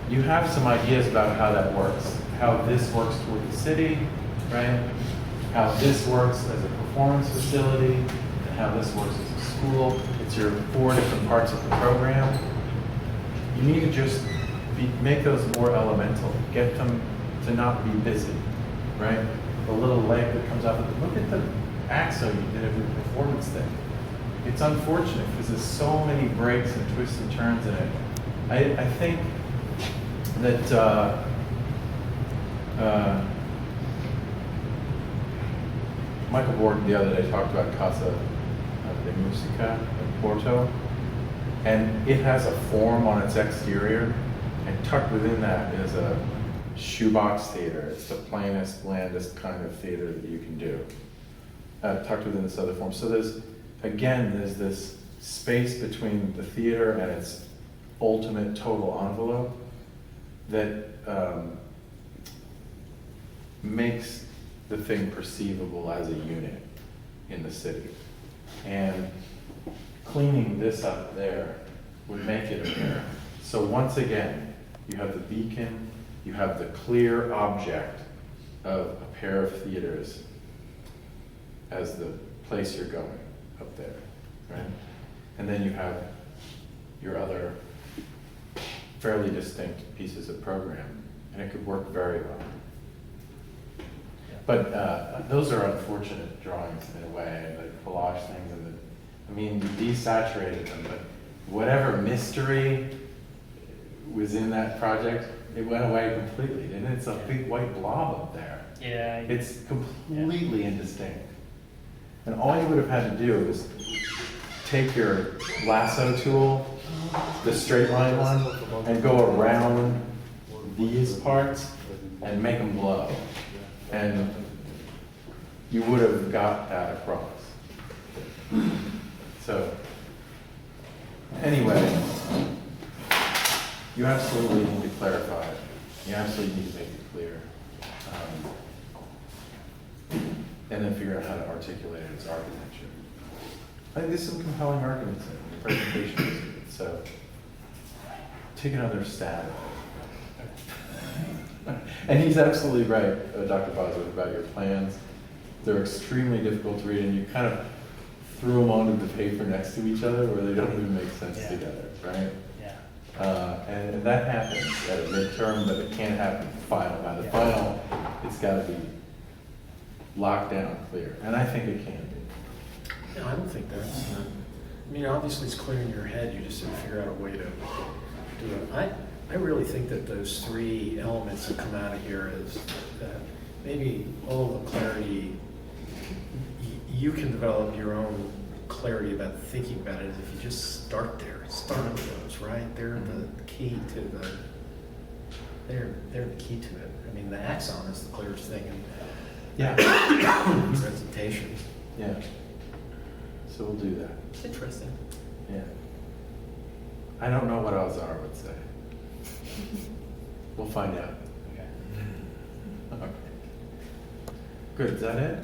You have some ideas about how that works, how this works toward the city, right? How this works as a performance facility, and how this works as a school. It's your 4 different parts of the program. You need to just make those more elemental. Get them to not be busy, right? The little leg that comes out. Look at the axo you did of your performance thing. It's unfortunate because there's so many breaks and twists and turns in it. I think that Michael Borden the other day talked about Casa de Musica in Porto, and it has a form on its exterior, and tucked within that is a shoebox theater. It's the plainest, blandest kind of theater that you can do, tucked within this other form. So there's this space between the theater and its ultimate total envelope that makes the thing perceivable as a unit in the city. And cleaning this up there would make it apparent. So once again, you have the beacon, you have the clear object of a pair of theaters as the place you're going up there, right? And then you have your other fairly distinct pieces of program, and it could work very well. But those are unfortunate drawings in a way, like collage things, and you desaturated them, but whatever mystery was in that project, it went away completely, didn't it? It's a big white blob up there. Yeah. It's completely indistinct. And all you would have had to do is take your lasso tool, the straight line one, and go around these parts and make them glow. And you would have got that across. So, anyway, you absolutely need to clarify it. You absolutely need to make it clear. And then figure out how to articulate it as architecture. I think there's some compelling arguments in the presentation, so take another stab at it. And he's absolutely right, Dr. Bosworth, about your plans. they're extremely difficult to read, and you kind of threw them onto the paper next to each other where they don't even make sense Yeah. together, right? Yeah. And that happens at a midterm, but it can't happen final. By the Yeah. final, it's gotta be locked down clear, and I think it can be. No, I don't think that's, I mean, obviously it's clear in your head, you just have to figure out a way to do it. I really think that those three elements that come out of here is that maybe all the clarity, you can develop your own clarity about thinking about it if you just start there, start with those, right? They're the key to they're the key to it. I mean, the axon is the clearest thing in Yeah. presentation. Yeah. So we'll do that. It's interesting. Yeah. I don't know what Alzar would say. We'll find out. Okay. Okay. Good, is that it?